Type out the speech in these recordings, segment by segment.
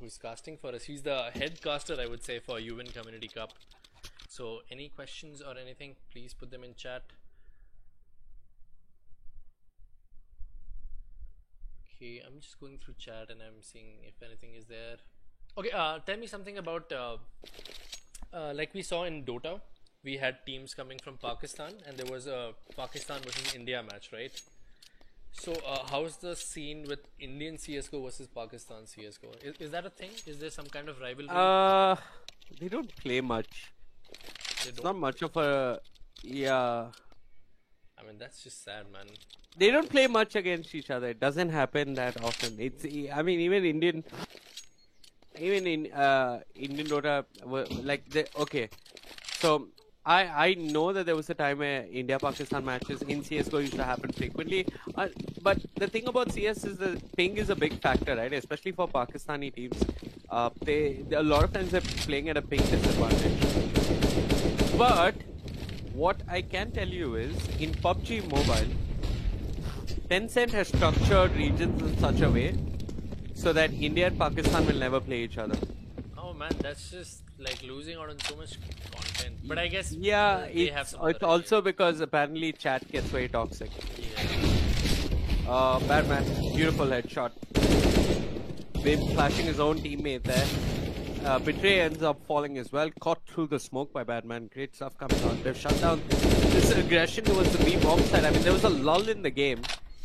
who's casting for us. He's the head caster, I would say, for UN Community Cup. So any questions or anything, please put them in chat. Okay, I'm just going through chat and I'm seeing if anything is there. Okay, tell me something about like we saw in Dota, we had teams coming from Pakistan and there was a Pakistan versus India match, right? So how's the scene with Indian CSGO versus Pakistan CSGO? Is that a thing? Is there some kind of rivalry? They don't play much. They It's don't? not much of a, yeah. I mean, that's just sad, man. They don't play much against each other. It doesn't happen that often. I mean, even in Indian Dota, okay. So I know that there was a time where India-Pakistan matches in CSGO used to happen frequently. But the thing about CS is the ping is a big factor, right? Especially for Pakistani teams. They a lot of times they're playing at a ping disadvantage. But what I can tell you is, in PUBG Mobile, Tencent has structured regions in such a way so that India and Pakistan will never play each other. Oh man, that's just like losing out on so much content. But I guess yeah, they have some it's also because apparently chat gets very toxic. Yeah. Batman, beautiful headshot. Been flashing his own teammate there. Betray ends up falling as well. Caught through the smoke by Batman. Great stuff coming out. They've shut down this aggression towards the B bomb side. I mean, there was a lull in the game.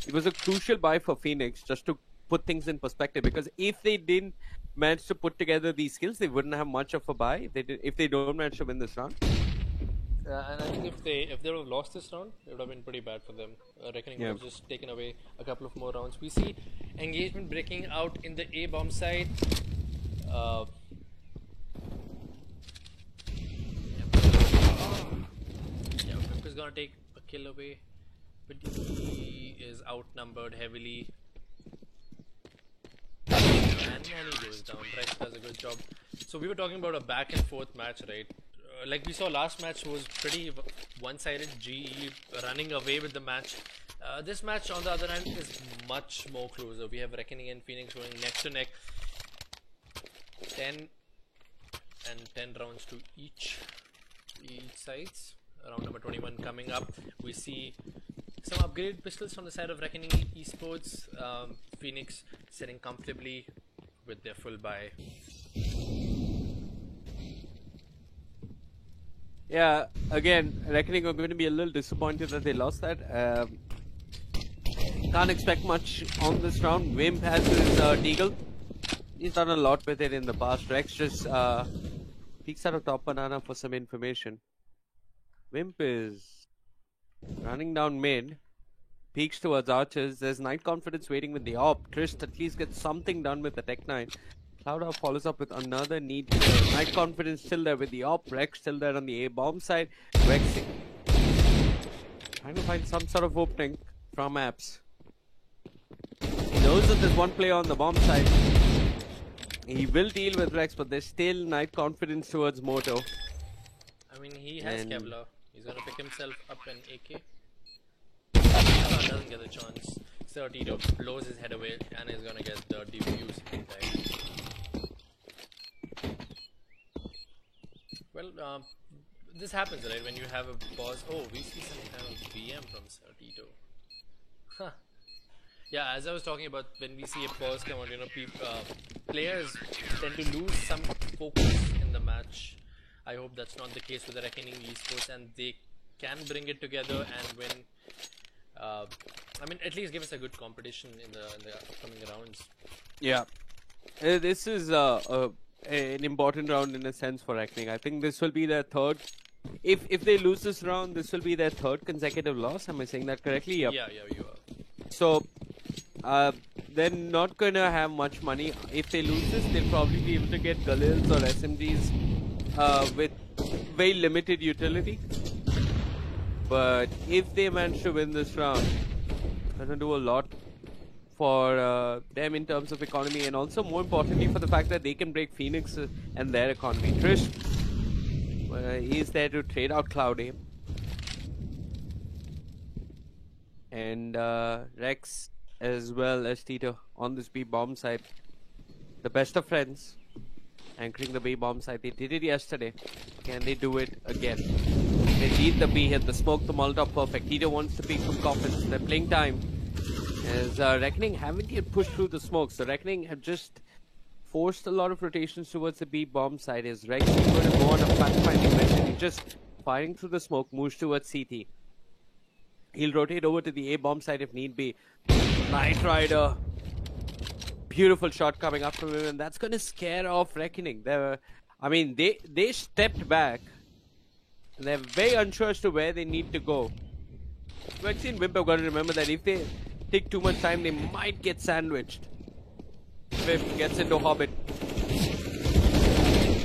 It was a crucial buy for Phoenix just to put things in perspective. Because if they didn't manage to put together these skills, they wouldn't have much of a buy. If they don't manage to win this round. And I think if they would have lost this round, it would have been pretty bad for them. Reckoning would have just taken away a couple of more rounds. We see engagement breaking out in the A bomb side. Pimp is gonna take a kill away, but he is outnumbered heavily. And he goes down. Rex does a good job. So we were talking about a back and forth match, right? Like we saw last match was pretty one-sided, GE running away with the match. This match on the other hand is much more closer. We have Reckoning and Phoenix going neck to neck. 10 rounds to each sides. Round number 21 coming up. We see some upgraded pistols from the side of Reckoning Esports. Phoenix sitting comfortably with their full buy. Yeah, again, Reckoning are going to be a little disappointed that they lost that. Can't expect much on this round. Wimp has his Deagle. He's done a lot with it in the past. Rex just peeks out of top banana for some information. Wimp is running down mid. Peeks towards Archers. There's Night Confidence waiting with the op. Trist at least gets something done with the Tech 9. Cloud follows up with another need. Night Confidence still there with the op. Rex still there on the A bomb side. Rex trying to find some sort of opening from Apps. He knows that there's one player on the bomb side. He will deal with Rex, but there's still Night Confidence towards Moto. I mean, he has Kevlar. He's gonna pick himself up an AK. Kevlar doesn't get a chance. Tito blows his head away and is gonna get the defuse impact. Well, this happens, right? When you have a pause. Oh, we see some kind of VM from Tito. Huh. Yeah, as I was talking about, when we see a pause come out, you know, players tend to lose some focus in the match. I hope that's not the case with the Reckoning Esports, and they can bring it together and win. I mean, at least give us a good competition in the upcoming rounds. Yeah, this is an important round in a sense for Reckoning. I think this will be their third. If they lose this round, this will be their third consecutive loss. Am I saying that correctly? Yep. Yeah, you are. So they're not gonna have much money. If they lose this, they'll probably be able to get Galils or SMGs with very limited utility. But if they manage to win this round, it's gonna do a lot for them in terms of economy, and also more importantly for the fact that they can break Phoenix and their economy. Trish is there to trade out Cloudy. And Rex as well as Tito on this B bomb side. The best of friends. Anchoring the B bomb site. They did it yesterday. Can they do it again? They need the B hit. The smoke, the Molotov, perfect. Tito wants to peek from coffins. They're playing time. As Reckoning haven't yet pushed through the smoke. So Reckoning have just forced a lot of rotations towards the B bomb site. Is Rex going to go on a fact-finding mission? He's just firing through the smoke, moves towards CT. He'll rotate over to the A bomb site if need be. Knight Rider. Beautiful shot coming up from him, and that's going to scare off Reckoning. They stepped back. They're very unsure as to where they need to go. Vexy and Wimp have got to remember that if they take too much time, they might get sandwiched. Wimp gets into Hobbit.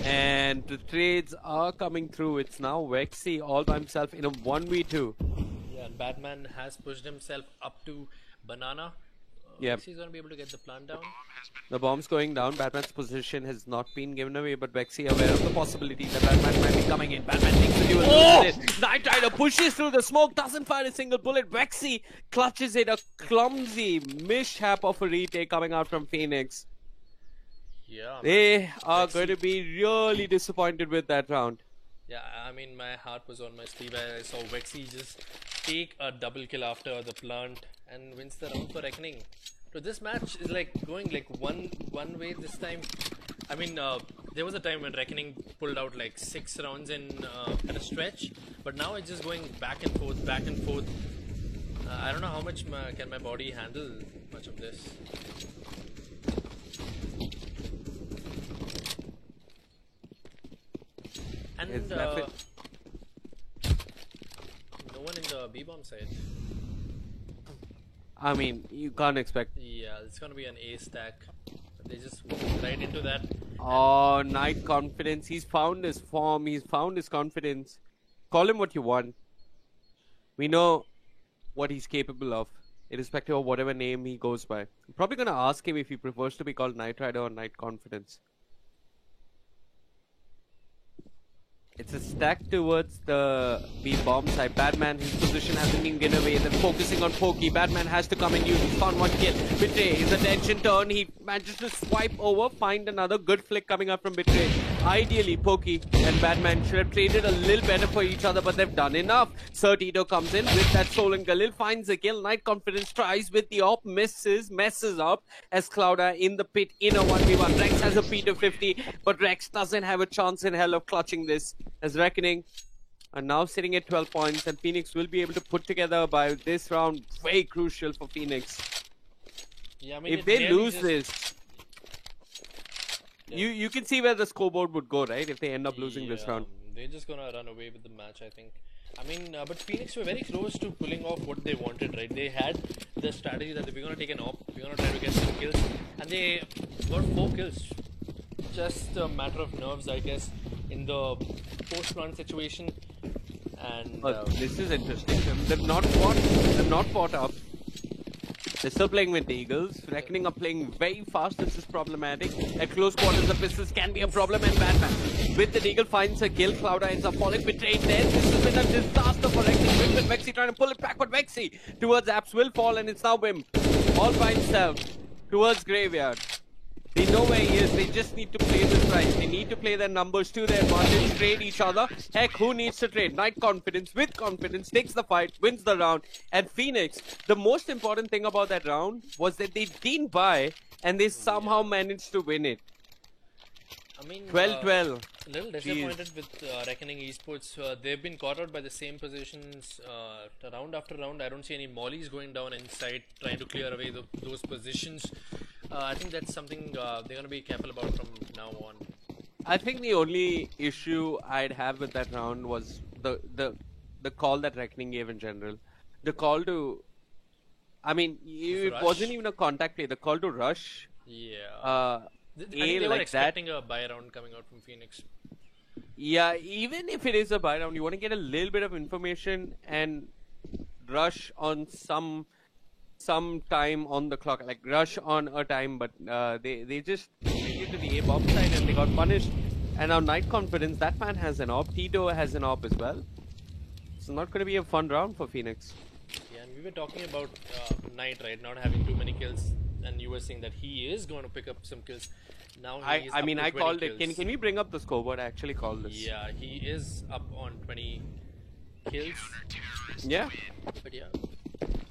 And the trades are coming through. It's now Vexy all by himself in a 1v2. Yeah, and Batman has pushed himself up to Banana. Yep. Vexy's going to be able to get the plant down. The bomb's going down. Batman's position has not been given away, but Vexy aware of the possibility that Batman might be coming in. Batman thinks the duel. Oh! Knight Rider pushes through the smoke, doesn't fire a single bullet. Vexy clutches it. A clumsy mishap of a retake coming out from Phoenix. Yeah, they are Vexy going to be really disappointed with that round. Yeah, I mean, my heart was on my sleeve. I saw Vexy just take a double kill after the plant and wins the round for Reckoning. So this match is like going like one way this time. I mean, there was a time when Reckoning pulled out like 6 rounds in at a stretch, but now it's just going back and forth, back and forth. I don't know how much can my body handle much of this. And no one in the B-bomb side. I mean, you can't expect. Yeah, it's gonna be an A stack. They just walked right into that. Oh, Knight confidence. He's found his form. He's found his confidence. Call him what you want. We know what he's capable of, irrespective of whatever name he goes by. I'm probably gonna ask him if he prefers to be called Knight Rider or Knight Confidence. It's a stack towards the B-bomb side. Batman, his position hasn't been given away. They're focusing on Pokey. Batman has to come and use. He's found one kill. Betray, his attention turn. He manages to swipe over, find another good flick coming up from Betray. Ideally, Pokey and Batman should have traded a little better for each other, but they've done enough. Sir Tito comes in with that soul, and Galil finds a kill. Knight Confidence tries with the op, messes up as Clouda in the pit in a 1v1. Rex has a P250, but Rex doesn't have a chance in hell of clutching this. As Reckoning are now sitting at 12 points, and Phoenix will be able to put together by this round. Very crucial for Phoenix. Yeah, I mean, if they lose this, you can see where the scoreboard would go, right? If they end up losing this round, they're just gonna run away with the match, I think. I mean, but Phoenix were very close to pulling off what they wanted, right? They had the strategy that we're gonna take an op, we're gonna try to get some kills, and they got 4 kills. Just a matter of nerves, I guess, in the post-plant situation. And this is interesting. They've not fought up. They're still playing with the Eagles. Reckoning are playing very fast. This is problematic. At close quarters, the pistols can be a problem. And Batman, with the Eagle, finds a kill. Clouda ends up falling betrayed there. This has been a disaster for Reckoning. With Vexy trying to pull it back, but Vexy towards Apps will fall, and it's now Wimp all by himself towards Graveyard. They know where he is. They just need to play this right. They need to play their numbers to their advantage, trade each other. Heck, who needs to trade? Knight Confidence, with confidence, takes the fight, wins the round. And Phoenix, the most important thing about that round was that they didn't buy, and they somehow managed to win it. I mean, 12-12. A little disappointed with Reckoning Esports. They've been caught out by the same positions round after round. I don't see any mollies going down inside, trying to clear away those positions. I think that's something they're going to be careful about from now on. I think the only issue I'd have with that round was the call that Reckoning gave in general. The call to... I mean, it wasn't even a contact play. The call to rush... Yeah. I think they were expecting a buy round coming out from Phoenix. Yeah, even if it is a buy round, you want to get a little bit of information and rush on some time on the clock, like rush on a time, but they just went to the A-bomb side and they got punished. And now Knight Confidence, that man has an op, Tito has an op as well. It's not going to be a fun round for Phoenix. Yeah, and we were talking about Knight, right, not having too many kills. and you were saying that he is going to pick up some kills. Now he is I up mean, to I 20 called it. kills. Can we bring up the scoreboard? I actually called this. Yeah, he is up on 20 kills. Yeah. But yeah,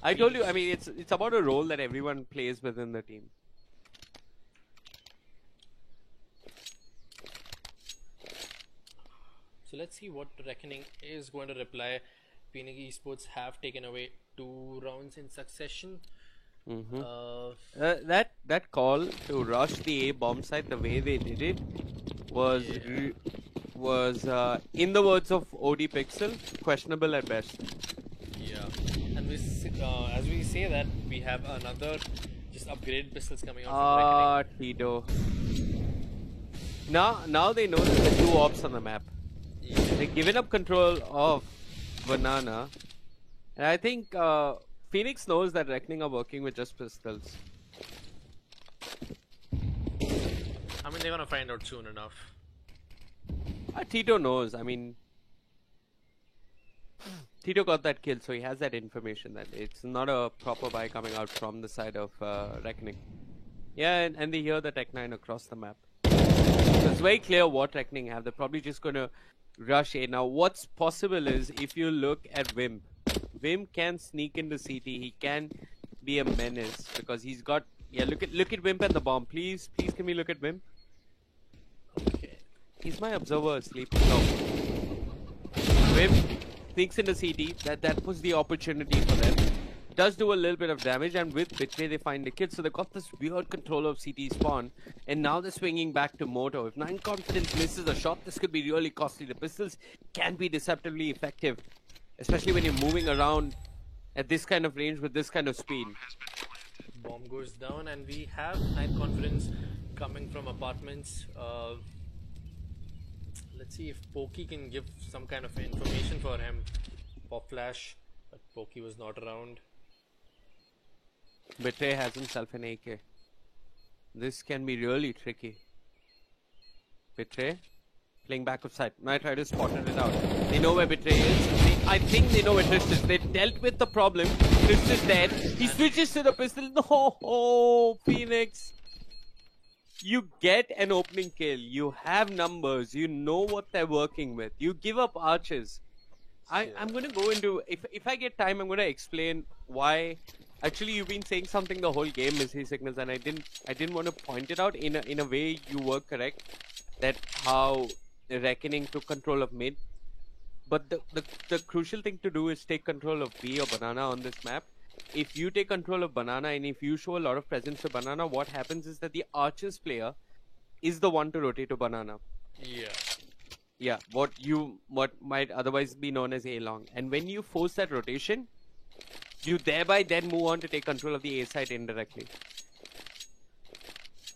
I told you. I mean, it's about a role that everyone plays within the team. so let's see what Reckoning is going to reply. Phoenix Esports have taken away 2 rounds in succession. That call to rush the A bomb site the way they did it was in the words of OD Pixel, questionable at best. Yeah, and as we say that, we have another just upgraded pistols coming out from Reckoning. Tito. Now they know that there are 2 ops on the map. Yeah. They've given up control of Banana, and I think Phoenix knows that Reckoning are working with just pistols. I mean, they're gonna find out soon enough. Tito knows. I mean, Tito got that kill, so he has that information that it's not a proper buy coming out from the side of Reckoning. Yeah, and they hear the Tech 9 across the map. So it's very clear what Reckoning have. They're probably just going to rush A. Now, what's possible is if you look at Wimp, Wimp can sneak into CT. He can be a menace because he's got. Yeah, look at Wimp at the bomb. Please, can we look at Wimp? Okay. He's my observer asleep. No. Wimp sneaks into CT. That was the opportunity for them. Does do a little bit of damage, and with Betray they find the kill. So they got this weird control of CT spawn, and now they're swinging back to Moto. If 9 Confidence misses a shot, this could be really costly. The pistols can be deceptively effective, especially when you're moving around at this kind of range with this kind of speed. Bomb goes down, and we have 9 Confidence coming from apartments. Let's see if Pokey can give some kind of information for him. Pop flash, but Pokey was not around. Betray has himself an AK. This can be really tricky. Betray playing back of sight. Now try to spot it out. They know where Betray is. I think they know where Trist is. They dealt with the problem. Trist is dead. He switches to the pistol. No, Phoenix. You get an opening kill. You have numbers. You know what they're working with. You give up arches. I'm going to go into... If I get time, I'm going to explain why... Actually, you've been saying something the whole game, Misty Signals, and I didn't want to point it out. In a way, you were correct. That how Reckoning took control of mid. But the crucial thing to do is take control of B or Banana on this map. If you take control of Banana and if you show a lot of presence to Banana, what happens is that the Archers player is the one to rotate to Banana. Yeah. Yeah, what might otherwise be known as A-long. And when you force that rotation, you thereby then move on to take control of the A side indirectly.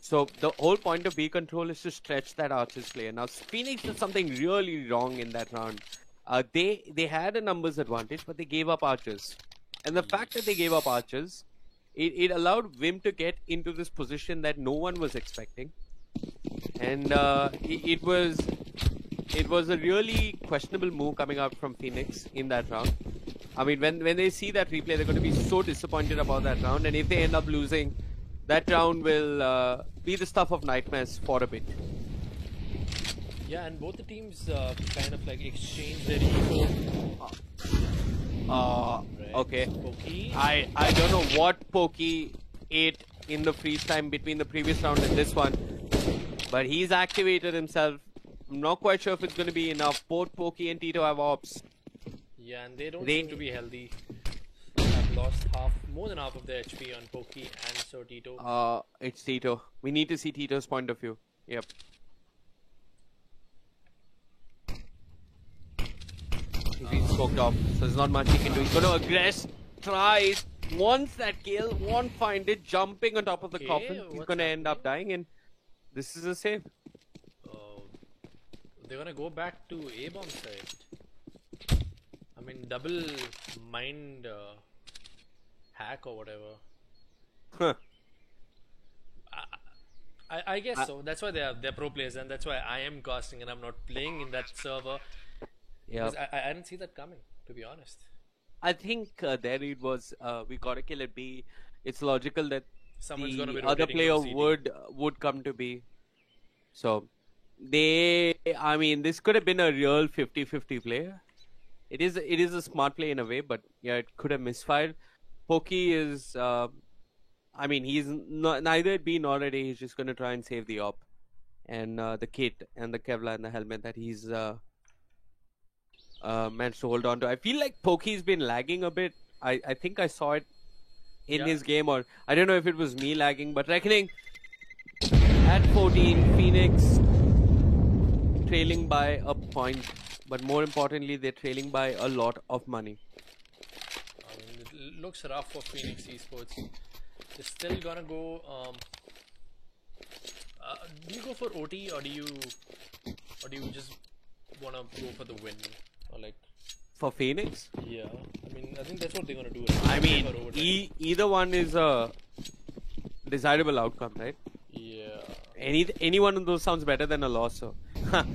So the whole point of B control is to stretch that Archers player. Now Phoenix did something really wrong in that round. They had a numbers advantage, but they gave up Archers. And the fact that they gave up Archers, it allowed Vim to get into this position that no one was expecting. And it was a really questionable move coming out from Phoenix in that round. I mean, when they see that replay, they're going to be so disappointed about that round. And if they end up losing, that round will be the stuff of nightmares for a bit. Yeah, and both the teams kind of like exchange their ego. Right. Okay. Pokey. I don't know what Pokey ate in the freeze time between the previous round and this one, but he's activated himself. I'm not quite sure if it's going to be enough. Both Pokey and Tito have ops. Yeah, and they don't seem to be healthy. Have lost more than half of their HP on Pokey and so Tito. It's Tito. We need to see Tito's point of view. Yep. He's been smoked off, so there's not much he can do. He's going to aggress, tries, wants that kill, won't find it, jumping on top of the coffin. He's going to end up dying, and this is a save. They're going to go back to A-bomb side. I mean, double mind hack or whatever. Huh. I guess so. That's why they're pro players, and that's why I am casting and I'm not playing in that server. Yeah. I didn't see that coming, to be honest. I think there it was, we got a kill at B. It's logical that Someone's gonna be the other rotating player from CT. would come to be. So I mean, this could have been a real 50-50 play. It is a smart play in a way, but yeah, it could have misfired. Pokey is, I mean, he's neither at B nor at A. He's just going to try and save the op and the kit and the Kevlar and the helmet that he's managed to hold on to. I feel like Pokey's been lagging a bit. I think I saw it in his game, or I don't know if it was me lagging, but Reckoning at 14, Phoenix trailing by a point, but more importantly, they're trailing by a lot of money. I mean, it looks rough for Phoenix Esports. They're still gonna go. Do you go for OT, or do you just wanna go for the win, or like? For Phoenix? Yeah, I mean, I think that's what they're gonna do. I mean, either one is a desirable outcome, right? Yeah. Any one of those sounds better than a loss, so. I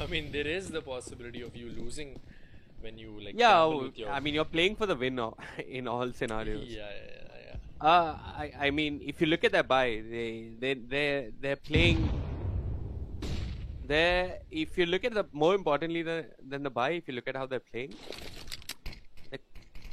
mean, there is the possibility of you losing when you like. Yeah, I mean, you're playing for the win now, in all scenarios. Yeah. I mean, if you look at their buy, they're playing. If you look at the more importantly than the buy, if you look at how they're playing, it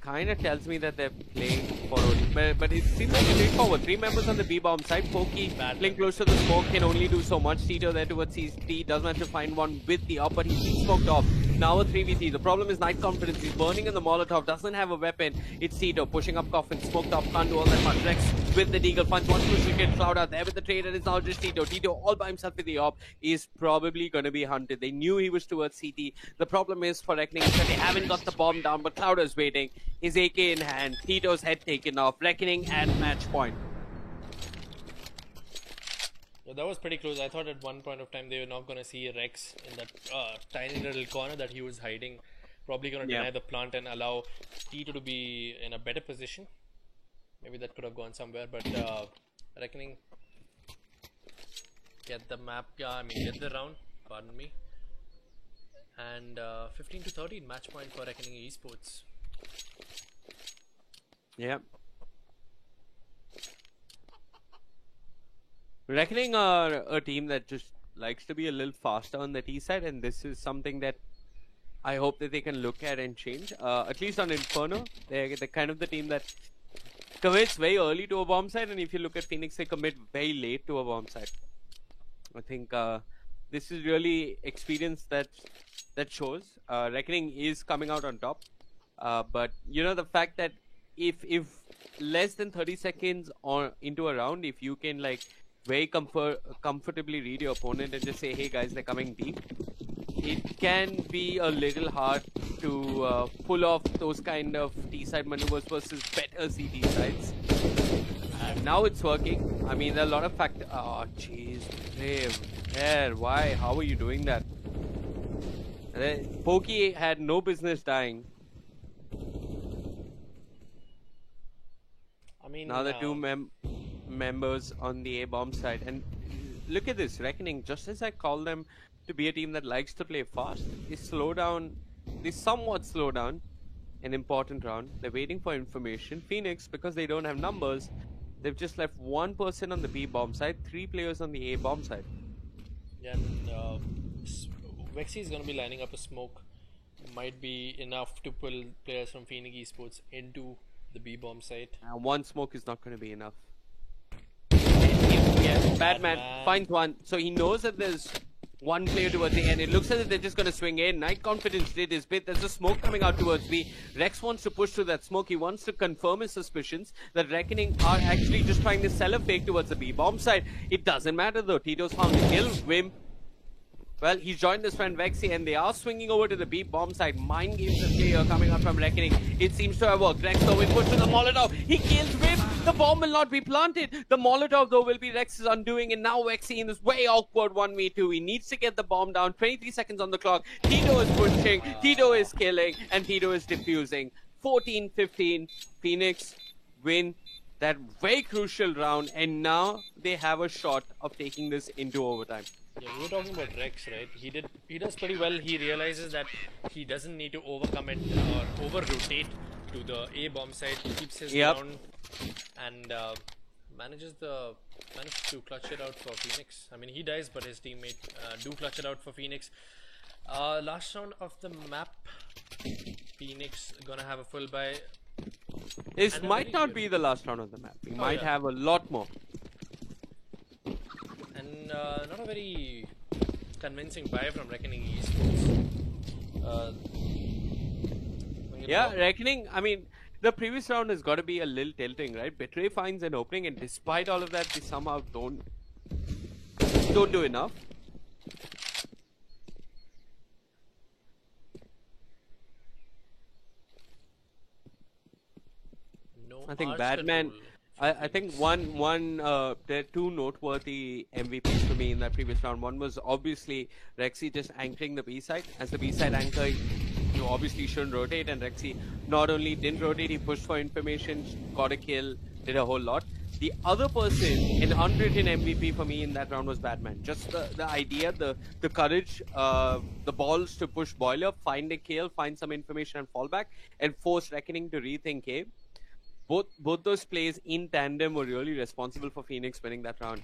kind of tells me that they're playing for OT. But it seems like straightforward. 3 members on the B bomb side. Pokey playing close to the smoke can only do so much. Tito there towards CT does manage to find one with the up, but he's smoked off. Now a 3v3. The problem is Night Confidence. He's burning in the Molotov. Doesn't have a weapon. It's Tito pushing up Coffin. Smoked up. Can't do all that much. Rex with the Deagle punch. One push to get Cloud out there with the trade, and it's now just Tito. Tito all by himself with the op is probably going to be hunted. They knew he was towards CT. The problem is for Reckoning that they haven't got the bomb down, but Cloud is waiting. His AK in hand. Tito's head taken off. Reckoning at match point. Yeah, that was pretty close. I thought at one point of time they were not going to see Rex in that tiny little corner that he was hiding. Probably going to deny the plant and allow Tito to be in a better position. Maybe that could have gone somewhere, but Reckoning get the map, get the round, pardon me. And 15 to 13 match point for Reckoning Esports. Yeah. Reckoning are a team that just likes to be a little faster on the T side, and this is something that I hope that they can look at and change. At least on Inferno, they're kind of the team that commits very early to a bomb site, and if you look at Phoenix, they commit very late to a bomb site. I think this is really experience that shows. Reckoning is coming out on top, but you know the fact that if less than 30 seconds or into a round, if you can like very comfortably read your opponent and just say, hey guys, they're coming deep, it can be a little hard to pull off those kind of T-side maneuvers versus better CT sides. And now it's working. I mean, there are a lot of factors. Oh, jeez, Brave. There, why? How are you doing that? Pokey had no business dying. I mean, now the two members on the A-bomb side, and look at this. Reckoning, just as I call them to be a team that likes to play fast, they somewhat slow down an important round. They're waiting for information. Phoenix, because they don't have numbers, they've just left 1 person on the B-bomb side, 3 players on the A-bomb side. Yeah, and Vexy is going to be lining up a smoke. Might be enough to pull players from Phoenix Esports into the B-bomb site. 1 smoke is not going to be enough. Yeah, Batman finds one. So he knows that there's 1 player towards the end. It looks as if they're just going to swing in. Night Confidence did his bit. There's a smoke coming out towards B. Rex wants to push through that smoke. He wants to confirm his suspicions that Reckoning are actually just trying to sell a fake towards the B-bomb side. It doesn't matter though. Tito's found the kill. Wim. Well, he's joined his friend Vexy, and they are swinging over to the B-bomb side. Mind games of play here coming out from Reckoning. It seems to have worked. Rex though will push to the Molotov. He kills Vim. The bomb will not be planted. The Molotov though will be Rex's undoing, and now Vexy in this very awkward 1v2. He needs to get the bomb down. 23 seconds on the clock. Tito is pushing. Tito is killing, and Tito is defusing. 14-15. Phoenix win that very crucial round, and now they have a shot of taking this into overtime. Yeah, we were talking about Rex, right? He does pretty well. He realizes that he doesn't need to overcommit or over-rotate to the A bomb side, keeps his Yep. ground, and manages to clutch it out for Phoenix. I mean, he dies, but his teammate do clutch it out for Phoenix. Last round of the map, Phoenix gonna have a full buy. This And a might very not good- be the last round of the map. We might yeah. have a lot more. And not a very convincing buy from Reckoning Esports. Yeah, Reckoning. I mean, the previous round has got to be a little tilting, right? Betray finds an opening, and despite all of that, they somehow don't do enough. No I think arch Batman. control. I think there are two noteworthy MVPs for me in that previous round. One was obviously Rexy just anchoring the B side. As the B side anchor, you obviously shouldn't rotate, and Rexy not only didn't rotate, he pushed for information, got a kill, did a whole lot. The other person, an unwritten MVP for me in that round was Batman. Just the idea, the courage, the balls to push Boiler, find a kill, find some information and fall back, and force Reckoning to rethink A. Both those plays in tandem were really responsible for Phoenix winning that round.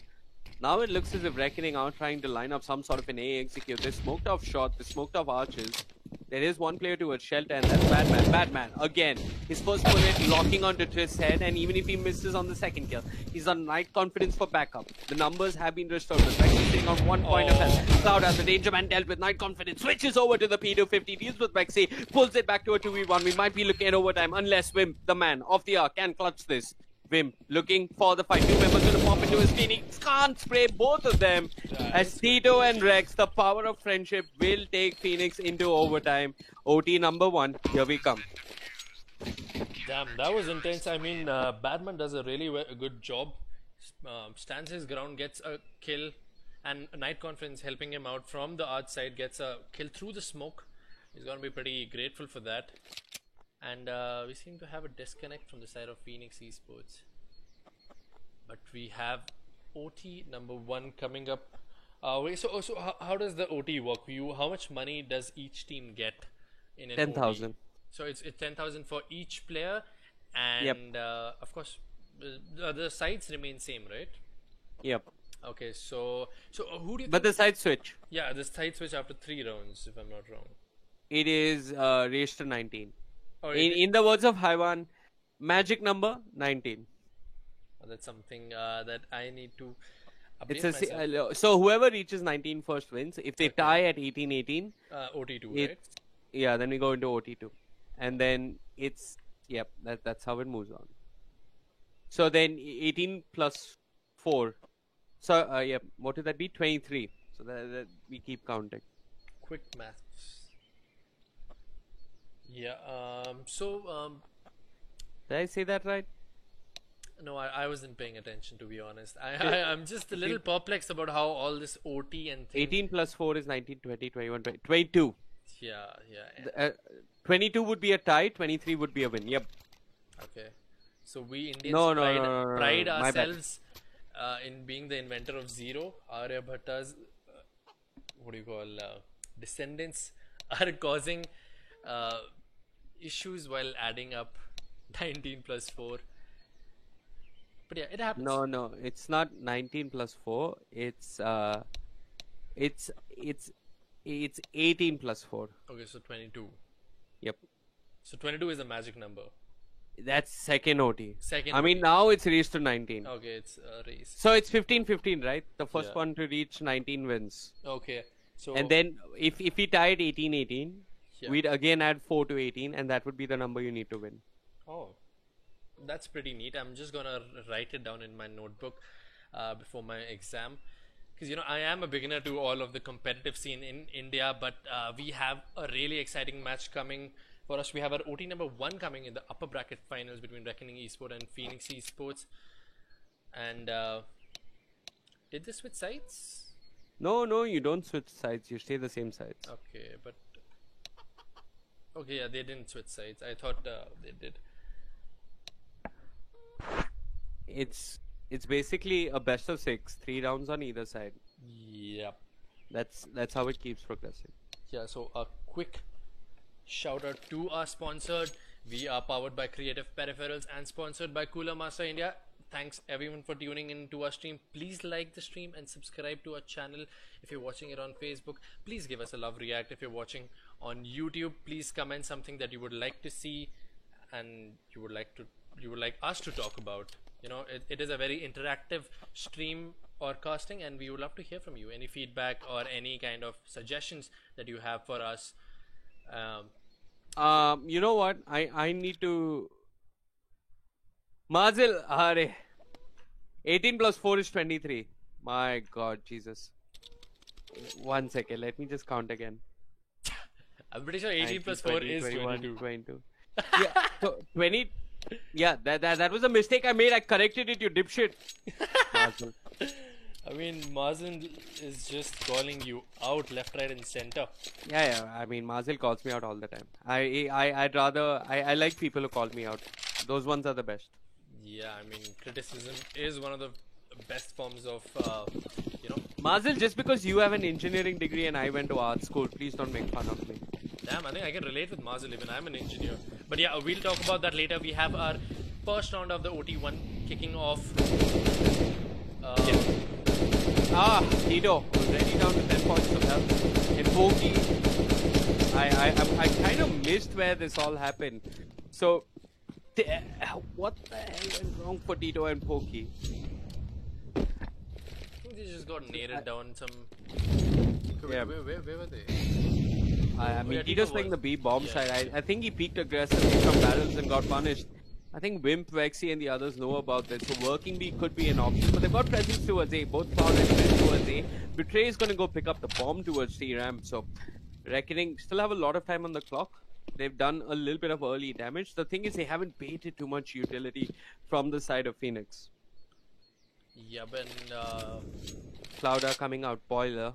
Now it looks as if Reckoning are trying to line up some sort of an A execute. They smoked off shot, they smoked off arches. There is one player towards Shelter, and that's Batman. Batman, again, his first bullet locking onto Trist's head, and even if he misses on the second kill, he's on Night Confidence for backup. The numbers have been restored. The Rex is sitting on 1 point of health. Cloud has the Danger Man dealt with Night Confidence, switches over to the P250, deals with Rexy, pulls it back to a 2v1. We might be looking at overtime unless Wim, the man of the hour, can clutch this. Vim looking for the fight. Two members going to pop into his screen. He can't spray both of them. As Tito and Rex, the power of friendship will take Phoenix into overtime. OT number 1. Here we come. Damn, that was intense. I mean, Batman does a really good job. Stands his ground, gets a kill, and Night Confidence helping him out from the arch side gets a kill through the smoke. He's gonna be pretty grateful for that. And we seem to have a disconnect from the side of Phoenix Esports. But we have OT number 1 coming up. So how does the OT work? How much money does each team get in an 10,000. OT? So it's 10,000 for each player, and of course the sides remain same, right? Yep. Okay, so who do you? But the side switch. Yeah, the side switch after 3 rounds, if I'm not wrong. It is raised to 19. Oh, In the words of Haiwan, magic number 19. that's something that I need to update It's myself. so whoever reaches 19 first wins. If they tie at 18-18, OT2, right? yeah, then we go into OT2, and then it's that's how it moves on. So then 18 plus 4. So what would that be? 23. So that we keep counting. Quick maths. Yeah. Did I say that right? No, I wasn't paying attention, to be honest. I'm just a little perplexed about how all this OT and thing. 18 plus 4 is 19, 20, 21, 22. Yeah, yeah. 22 would be a tie, 23 would be a win. Yep. Okay. So we Indians No, pride my bad. ourselves in being the inventor of zero. Aryabhata's what do you call descendants are causing issues while adding up 19 plus 4. But yeah, it happens. No, it's not 19 plus 4. It's 18 plus 4. Okay, so 22. Yep. So 22 is a magic number. That's second OT. Second I mean, OT. now it's raised to 19. Okay, it's a race. So it's 15-15, right? The first Yeah. one to reach 19 wins. Okay, so And then if we tied 18-18, yeah. we'd again add 4 to 18, and that would be the number you need to win. Oh, that's pretty neat. I'm just gonna write it down in my notebook before my exam, because I am a beginner to all of the competitive scene in India, but we have a really exciting match coming for us. We have our OT number 1 coming in the upper bracket finals between Reckoning Esports and Phoenix Esports. And did they switch sides? No, you don't switch sides. You stay the same sides. Okay, but okay, yeah, they didn't switch sides. I thought they did. It's basically a best of 6, 3 rounds on either side. Yep. That's how it keeps progressing. Yeah, so a quick shout out to our sponsored We are powered by Creative Peripherals and sponsored by Cooler Master India. Thanks everyone for tuning in to our stream. Please like the stream and subscribe to our channel if you're watching it on Facebook. Please give us a love react if you're watching on YouTube. Please comment something that you would like to see and you would like us to talk about. You know, it is a very interactive stream or casting, and we would love to hear from you. Any feedback or any kind of suggestions that you have for us. You know what? I need to. Mazil, are 18 plus 4 is 23. My God, Jesus. 1 second, let me just count again. I'm pretty sure 18 plus 4 is 22. 22. Yeah, so 20. Yeah, that was a mistake I made. I corrected it, you dipshit. Mazil. I mean, Mazen is just calling you out left, right, and center. Yeah. I mean, Mazil calls me out all the time. I like people who call me out. Those ones are the best. Yeah, I mean, criticism is one of the best forms of, you know. Mazil, just because you have an engineering degree and I went to art school, please don't make fun of me. Damn, I think I can relate with Mazil even. I'm an engineer. But yeah, we'll talk about that later. We have our first round of the OT1 kicking off. Tito, already down to 10 points of health. And Pokey, I kind of missed where this all happened. So, what the hell went wrong for Tito and Pokey? I think they just got nailed down some... Yeah. Where were they? I mean, Tito's playing the B bomb side. I think he peaked aggressively from barrels and got punished. I think Wimp, Vexy and the others know about this, so working B could be an option, but they've got presence towards A, both Cloud and Chris towards A. Betray is going to go pick up the bomb towards T-Ramp, so Reckoning still have a lot of time on the clock. They've done a little bit of early damage. The thing is, they haven't baited too much utility from the side of Phoenix. Yeah, but Clouder coming out, Boiler.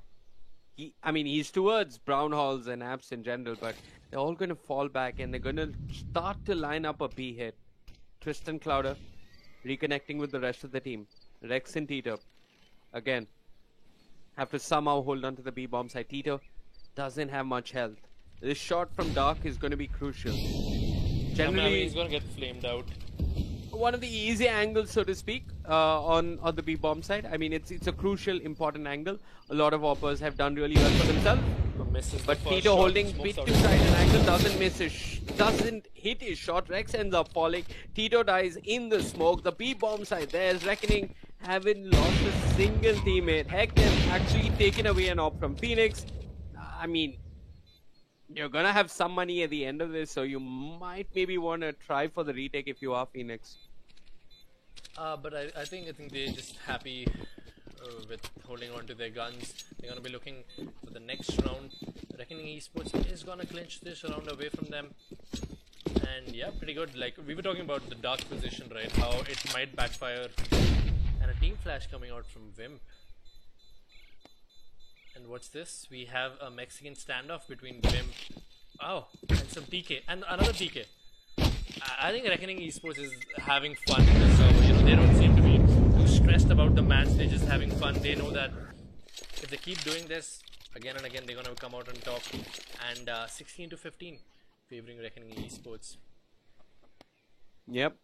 He's towards Brown Halls and Apps in general, but they're all going to fall back and they're going to start to line up a B hit. Tristan Clouder reconnecting with the rest of the team. Rex and Tito again have to somehow hold on to the B bomb side. Tito doesn't have much health. This shot from Dark is going to be crucial. Generally, he's going to get flamed out. One of the easy angles, so to speak, on the B bomb side. I mean, it's a crucial, important angle. A lot of Oppers have done really well for themselves. But Tito holding bit too tight an angle, doesn't hit his shot. Rex ends up falling. Tito dies in the smoke. The B bomb side, there's Reckoning, haven't lost a single teammate. Heck, they've actually taken away an op from Phoenix. I mean, you're gonna have some money at the end of this, so you might maybe want to try for the retake if you are Phoenix. But I think they're just happy with holding on to their guns. They're gonna be looking for the next round. Reckoning Esports is gonna clinch this round away from them. And yeah, pretty good. Like, we were talking about the Dark position, right? How it might backfire. And a team flash coming out from Wimp. And what's this? We have a Mexican standoff between Wimp, and some TK, and another TK. I think Reckoning Esports is having fun in this server. You know, they don't seem to be too stressed about the match. They're just having fun. They know that if they keep doing this again and again, they're gonna come out on top. And 16 to 15, favoring Reckoning Esports. Yep.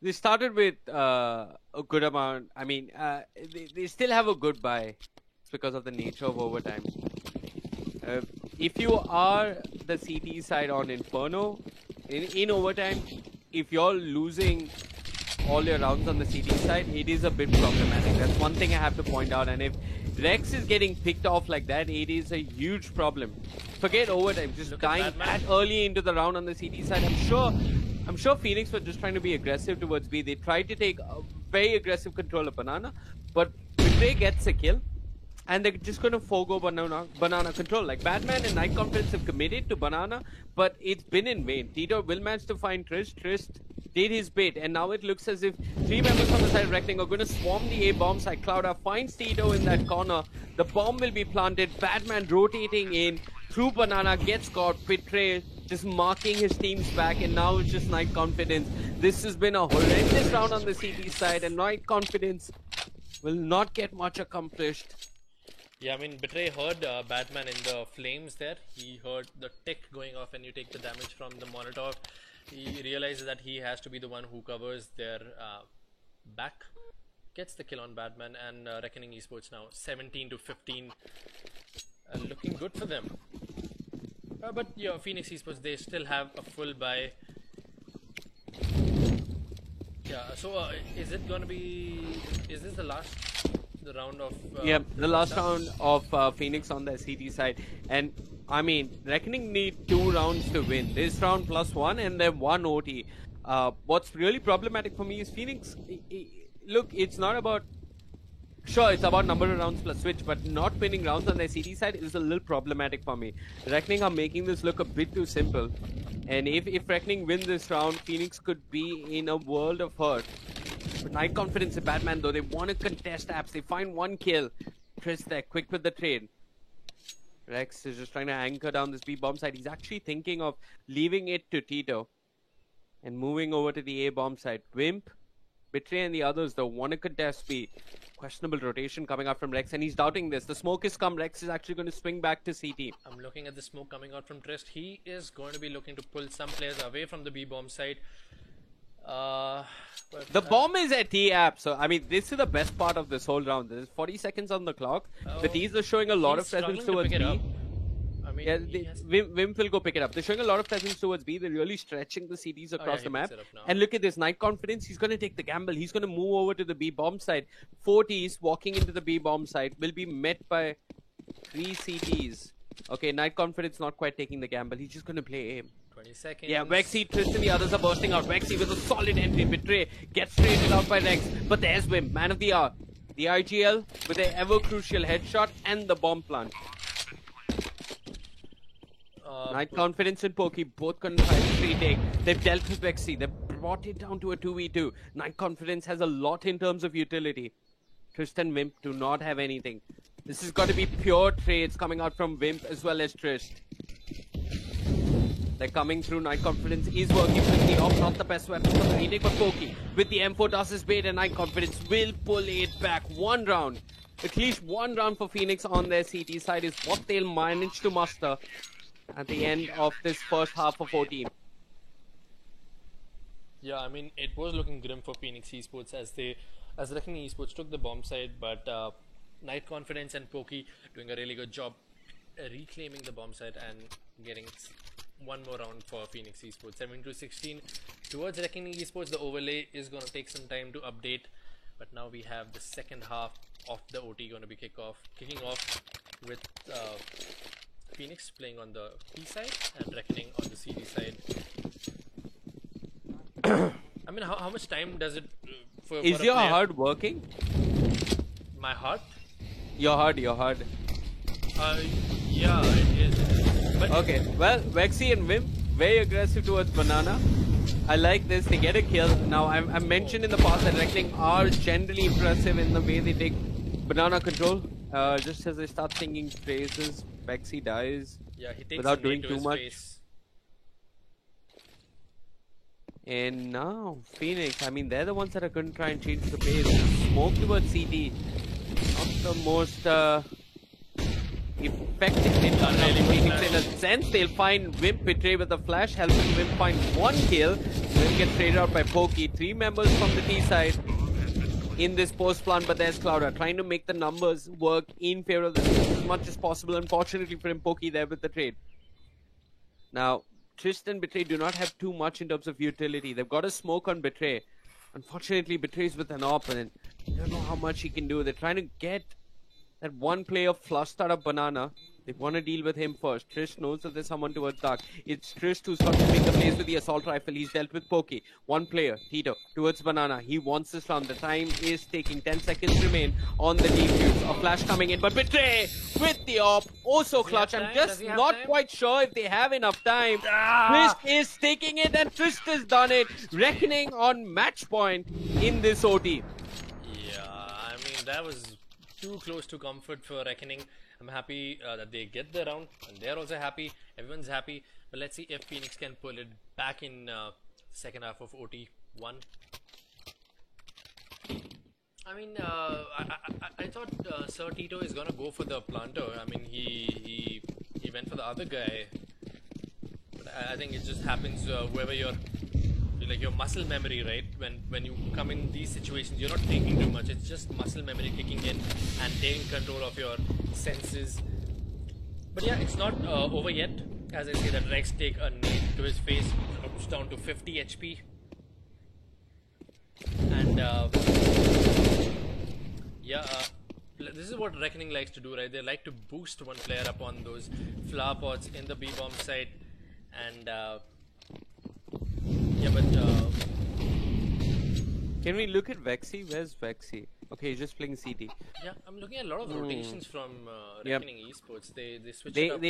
They started with a good amount. I mean, they still have a good buy because of the nature of overtime. If you are the CT side on Inferno, in overtime, if you're losing all your rounds on the CT side, it is a bit problematic. That's one thing I have to point out. And if Rex is getting picked off like that, it is a huge problem. Forget overtime, just dying that early into the round on the CT side. I'm sure Phoenix were just trying to be aggressive towards B. They tried to take a very aggressive control of Banana, but Betray gets a kill. And they're just going to forego banana control. Like, Batman and Night Confidence have committed to Banana, but it's been in vain. Tito will manage to find Trist. Trist did his bit, and now it looks as if 3 members on the side of Reckoning are going to swarm the A bomb side. Clouda finds Tito in that corner. The bomb will be planted. Batman rotating in through Banana, gets caught. Betray just marking his team's back, and now it's just Night Confidence. This has been a horrendous round on the CT side, and Night Confidence will not get much accomplished. Yeah, I mean, Betray heard Batman in the flames there. He heard the tick going off and you take the damage from the Molotov. He realizes that he has to be the one who covers their back. Gets the kill on Batman, and Reckoning Esports now 17 to 15. Looking good for them. But yeah, Phoenix Esports, they still have a full buy. Yeah, so is it gonna be? Is this the round of? Yeah, the last round of Phoenix on the CT side, and I mean, Reckoning need 2 rounds to win. This round +1, and then 1 OT. What's really problematic for me is Phoenix. Look, it's not about. Sure, it's about number of rounds plus switch, but not winning rounds on their CT side is a little problematic for me. Reckoning are making this look a bit too simple. And if Reckoning win this round, Phoenix could be in a world of hurt. But Night Confidence in Batman, though, they want to contest apps. They find 1 kill. Chris there, quick with the trade. Rex is just trying to anchor down this B-bomb side. He's actually thinking of leaving it to Tito and moving over to the A-bomb side. Wimp, Betray, and the others, though, want to contest B. Questionable rotation coming out from Rex, and he's doubting this. The smoke is come. Rex is actually going to swing back to CT. I'm looking at the smoke coming out from Trist. He is going to be looking to pull some players away from the B-bomb side. The bomb is at T-App, so I mean, this is the best part of this whole round. There's 40 seconds on the clock. The T's are showing a lot of presence towards B. I mean, Yeah, Wimp will go pick it up. They're showing a lot of presence towards B. They're really stretching the CDs across the map. And look at this, Night Confidence. He's going to take the gamble. He's going to move over to the B bomb side. 4 Ts walking into the B bomb side will be met by 3 CTs. Okay, Night Confidence not quite taking the gamble. He's just going to play aim. 20 seconds. Yeah, Vexy, Tristan, the others are bursting out. Vexy with a solid entry. Betray gets traded out by Rex. But there's Wimp, man of the hour. The IGL with an ever crucial headshot and the bomb plant. Night Confidence and Pokey both couldn't find a free take. They've dealt with Vexy. They've brought it down to a 2v2. Night Confidence has a lot in terms of utility. Tristan, Wimp do not have anything. This has got to be pure trades coming out from Wimp as well as Trist. They're coming through. Night Confidence is working with the off. Not the best weapon for the retake, but Pokey with the M4 does his bait, and Night Confidence will pull it back. 1 round. At least 1 round for Phoenix on their CT side is what they'll manage to muster at the end of this first half of 14. Yeah, I mean, it was looking grim for Phoenix Esports as Reckoning Esports took the bomb side, but Night Confidence and Pokey doing a really good job reclaiming the bomb side and getting 1 more round for Phoenix Esports. 7-16 towards Reckoning Esports. The overlay is going to take some time to update, but now we have the second half of the OT going to be kicking off with Phoenix playing on the P side and Reckoning on the CD side. I mean, how much time does it for Is a your player? HUD working? My heart? Your HUD. Yeah, it is. But Okay, well, Vexy and Wimp, very aggressive towards Banana. I like this, they get a kill. Now, I've mentioned in the past that Reckoning are generally impressive in the way they take Banana control. Just as they start singing praises, Vexy dies yeah, he takes without a doing knee to too his much. face. And now, Phoenix, I mean, they're the ones that are going to try and change the pace. Smoke towards CT. Not the most effective hit on Phoenix in a sense. They'll find Wimp Betray with a flash, helping Wimp find 1 kill. Then get traded out by Pokey. 3 members from the T side in this post plant, but there's Clouder trying to make the numbers work in favor of the T as much as possible. Unfortunately for him, Pokey there with the trade. Now, Tristan and Betray do not have too much in terms of utility. They've got a smoke on Betray. Unfortunately, Betray's with an opponent. I don't know how much he can do. They're trying to get that 1 player flushed out of Banana. They want to deal with him first. Trish knows that there's someone towards Dark. It's Trish who's got to make the plays with the assault rifle. He's dealt with Pokey. 1 player, Tito, towards Banana. He wants this round. The time is taking. 10 seconds remain on the defuse. A flash coming in, but Betray with the op. Also clutch. I'm just not quite sure if they have enough time. Trish is taking it, and Trish has done it. Reckoning on match point in this OT. Yeah, I mean, that was too close to comfort for Reckoning. I'm happy that they get the round, and they're also happy. Everyone's happy. But let's see if Phoenix can pull it back in second half of OT 1. I mean, I thought Sir Tito is gonna go for the planter. I mean, he went for the other guy, but I think it just happens whoever like your muscle memory, right? When you come in these situations, you're not thinking too much. It's just muscle memory kicking in and taking control of your senses. But yeah, it's not over yet. As I say, that Rex take a nade to his face, drops down to 50 HP, and yeah, this is what Reckoning likes to do, right? They like to boost one player up on those flower pots in the B bomb site, and yeah, but Can we look at Vexy? Where's Vexy? Okay, he's just playing CT. yeah, I'm looking at a lot of rotations from Yep. Reckoning Esports. They switch it up.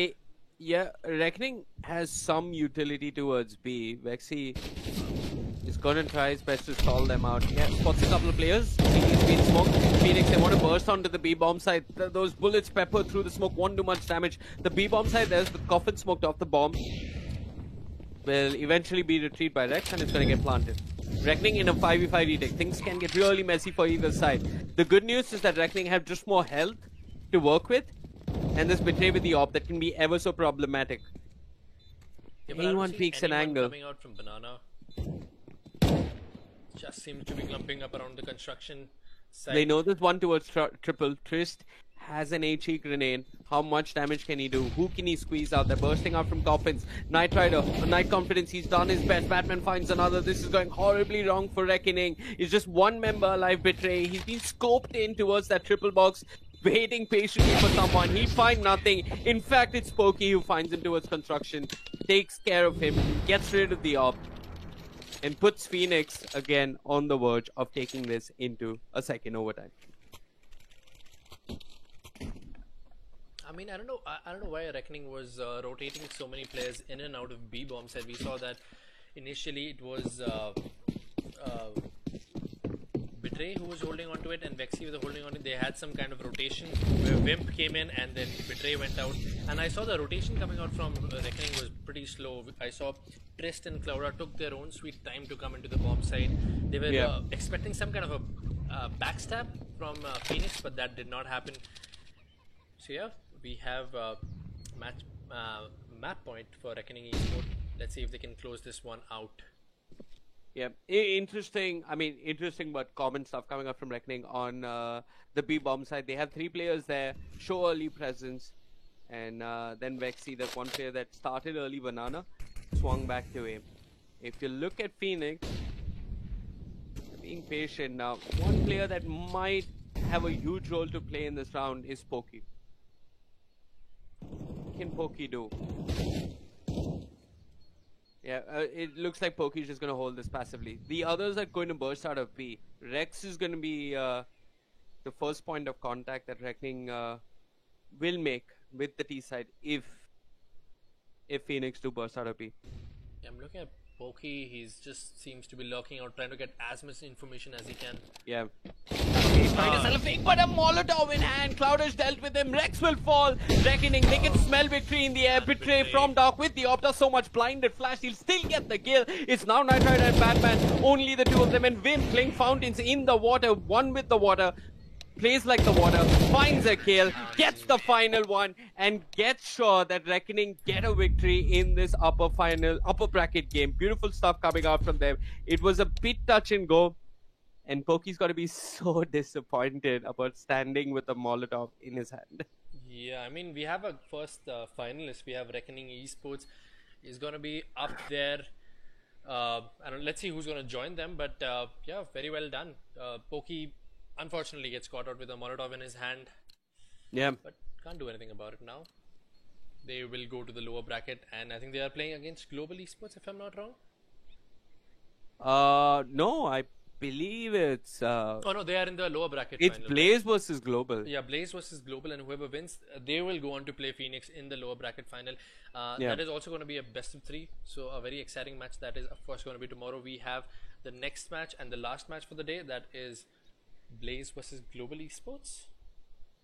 Yeah, Reckoning has some utility towards B. Vexy is gonna try his best to stall them out. Yeah, spots a couple of players. He's been smoked. Phoenix, they want to burst onto the B bomb side. Those bullets pepper through the smoke won't do much damage. The B bomb side, there's the coffin smoked off the bomb. Will eventually be retrieved by Rex and it's gonna get planted. Reckoning in a 5v5 retake. Things can get really messy for either side. The good news is that Reckoning have just more health to work with, and this Betray with the op that can be ever so problematic. Yeah, but I don't Anyone see peeks an anyone angle. coming out from Banana. Just seems to be clumping up around the construction site. They know this one towards triple. Trist has an HE grenade. How much damage can he do? Who can he squeeze out? They're bursting out from coffins. Knight Rider, Night Confidence, he's done his best. Batman finds another. This is going horribly wrong for Reckoning. It's just one member alive, Betray. He's been scoped in towards that triple box, waiting patiently for someone. He finds nothing. In fact, it's Pokey who finds him towards construction, takes care of him, gets rid of the op, and puts Phoenix again on the verge of taking this into a second overtime. I mean, I don't know. I don't know why Reckoning was rotating so many players in and out of B bomb side. We saw that initially it was Betray who was holding onto it and Vexy was holding on it. They had some kind of rotation where Wimp came in and then Betray went out. And I saw the rotation coming out from Reckoning was pretty slow. I saw Trist and Cloudra took their own sweet time to come into the bomb side. They were expecting some kind of a backstab from Phoenix, but that did not happen. So yeah, we have map point for Reckoning Esports. Let's see if they can close this one out. Yeah, interesting. I mean, interesting but common stuff coming up from Reckoning on the B bomb side. They have 3 players there, show early presence, and then Vexy, that one player that started early, Banana, swung back to him. If you look at Phoenix, being patient now, one player that might have a huge role to play in this round is Pokey. What can Pokey do? Yeah, it looks like Pokey's just going to hold this passively. The others are going to burst out of B. Rex is going to be the first point of contact that Reckoning will make with the T side if Phoenix do burst out of B. Yeah, I'm looking at Pokey. He's just seems to be lurking out, trying to get as much information as he can. Yeah. He's trying to sell a fake, but a Molotov in hand. Clouders dealt with him. Rex will fall. Reckoning, they can smell victory in the air. Betray from Dark with the Opta. So much blinded flash. He'll still get the kill. It's now Knight Rider and Batman. Only the 2 of them. And Vim playing fountains in the water. One with the water. Plays like the water, finds a kill, gets the final one, and gets sure that Reckoning get a victory in this upper bracket game. Beautiful stuff coming out from them. It was a bit touch and go, and Pokey's got to be so disappointed about standing with a Molotov in his hand. Yeah, I mean, we have a first finalist. We have Reckoning Esports. Is going to be up there. Let's see who's going to join them, but yeah, very well done. Pokey unfortunately gets caught out with a Molotov in his hand. Yeah. But can't do anything about it now. They will go to the lower bracket, and I think they are playing against Global Esports, if I'm not wrong. No, I believe it's... Oh no, they are in the lower bracket It's final. Blaze versus Global. Yeah, Blaze versus Global, and whoever wins, they will go on to play Phoenix in the lower bracket final. That is also going to be a best of 3, so a very exciting match. That is, of course, going to be tomorrow. We have the next match and the last match for the day. That is Blaze versus Global Esports.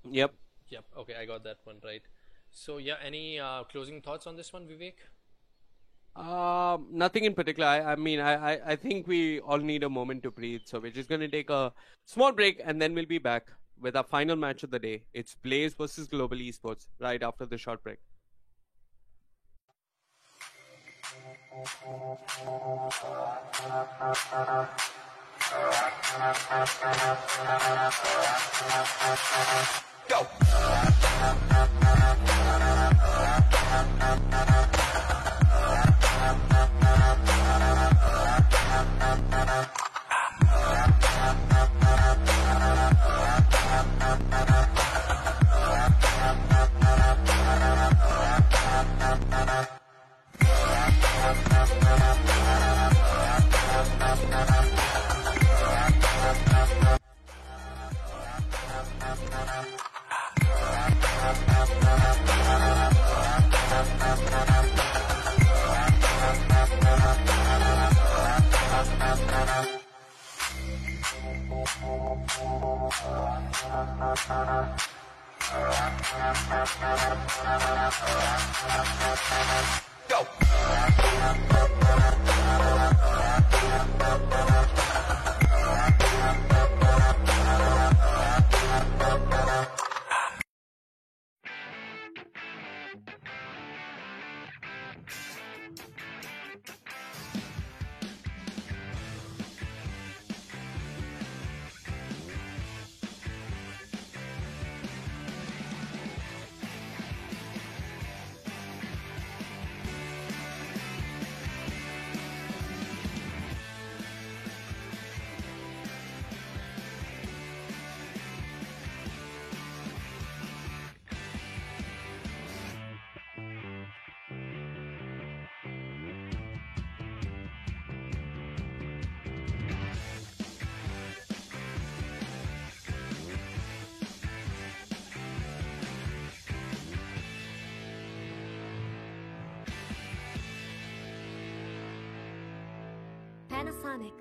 Yep. Okay, I got that one right. So yeah, any closing thoughts on this one, Vivek? Nothing in particular. I mean, I think we all need a moment to breathe. So we're just going to take a small break and then we'll be back with our final match of the day. It's Blaze versus Global Esports right after the short break. Go! Go! Panasonic.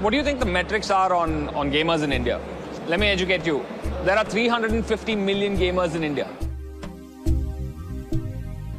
What do you think the metrics are on gamers in India? Let me educate you. There are 350 million gamers in India.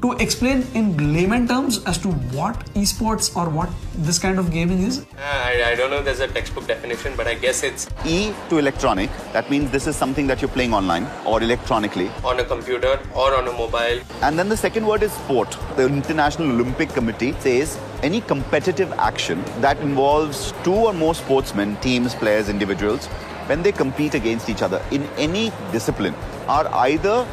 to explain in layman terms as to what esports or what this kind of gaming is? I don't know if there's a textbook definition, but I guess it's E to electronic. That means this is something that you're playing online or electronically. on a computer or on a mobile. And then the second word is sport. The International Olympic Committee says any competitive action that involves two or more sportsmen, teams, players, individuals, when they compete against each other in any discipline, are either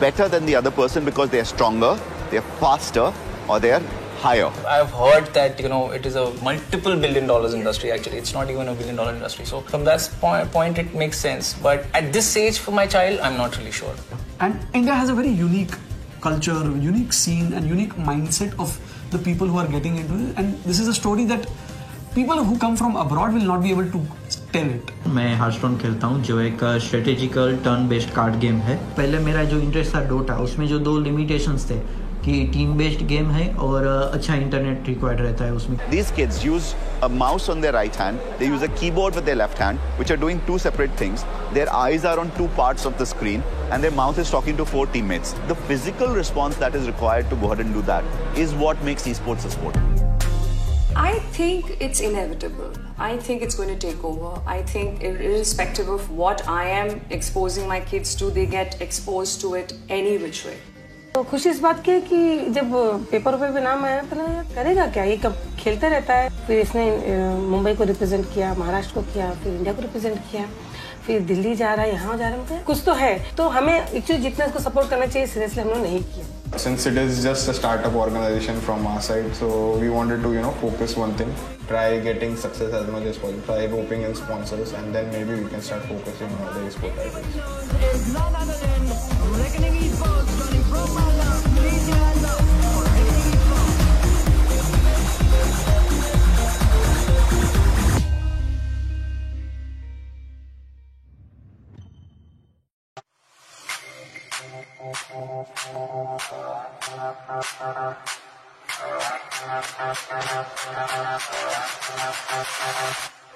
better than the other person because they are stronger, they are faster, or they are higher. I've heard that, it is a multiple $billion industry actually. It's not even a $1 billion industry. So from that point, it makes sense. But at this age for my child, I'm not really sure. And India has a very unique culture, unique scene and unique mindset of the people who are getting into it. And this is a story that people who come from abroad will not be able to tell it. मैं हार्टस्टोन खेलता हूँ जो एक strategical turn based card game है. पहले मेरा जो interest था डोटा, उसमें जो 2 लिमिटेशंस थे कि टीम बेस्ड गेम है और अच्छा इंटरनेट रिक्वायर्ड रहता है उसमें. These kids use a mouse on their right hand, they use a keyboard with their left hand, which are doing two separate things. Their eyes are on two parts of the screen and their mouth is talking to 4 teammates. The physical response that is required to go ahead and do that is what makes esports a sport. I think it's inevitable. I think it's going to take over. I think irrespective of what I am exposing my kids to, they get exposed to it any which way. तो खुशी इस बात की है कि जब paper पे नाम आया तो करेगा क्या, ये कब खेलता रहता है. फिर इसने मुंबई को रिप्रेजेंट किया, महाराष्ट्र को किया, फिर इंडिया को रिप्रेजेंट किया, फिर दिल्ली जा रहा है, यहाँ जा रहा है. कुछ तो है, तो हमें एक्चुअली जितना इसको सपोर्ट करना चाहिए सीरियसली हम लोग नहीं किया. Since it is just a startup organization from our side, so we wanted to focus one thing, try getting success as much as possible, try roping in sponsors, and then maybe we can start focusing on other esport titles.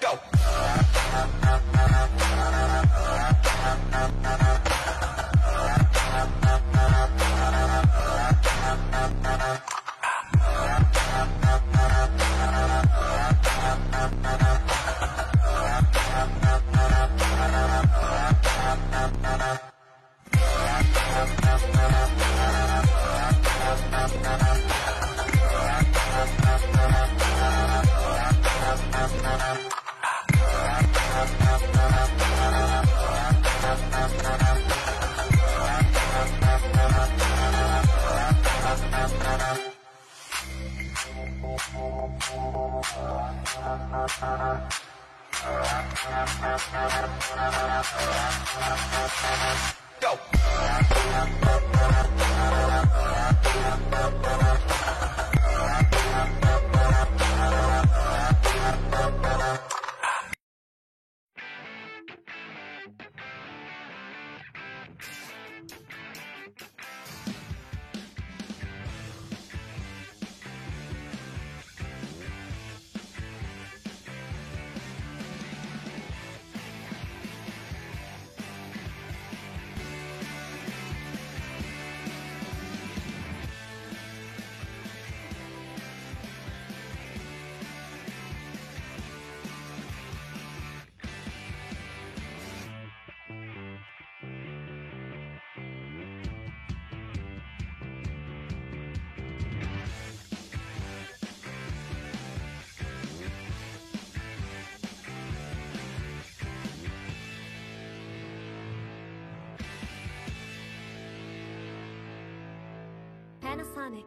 Go! Go! Panasonic.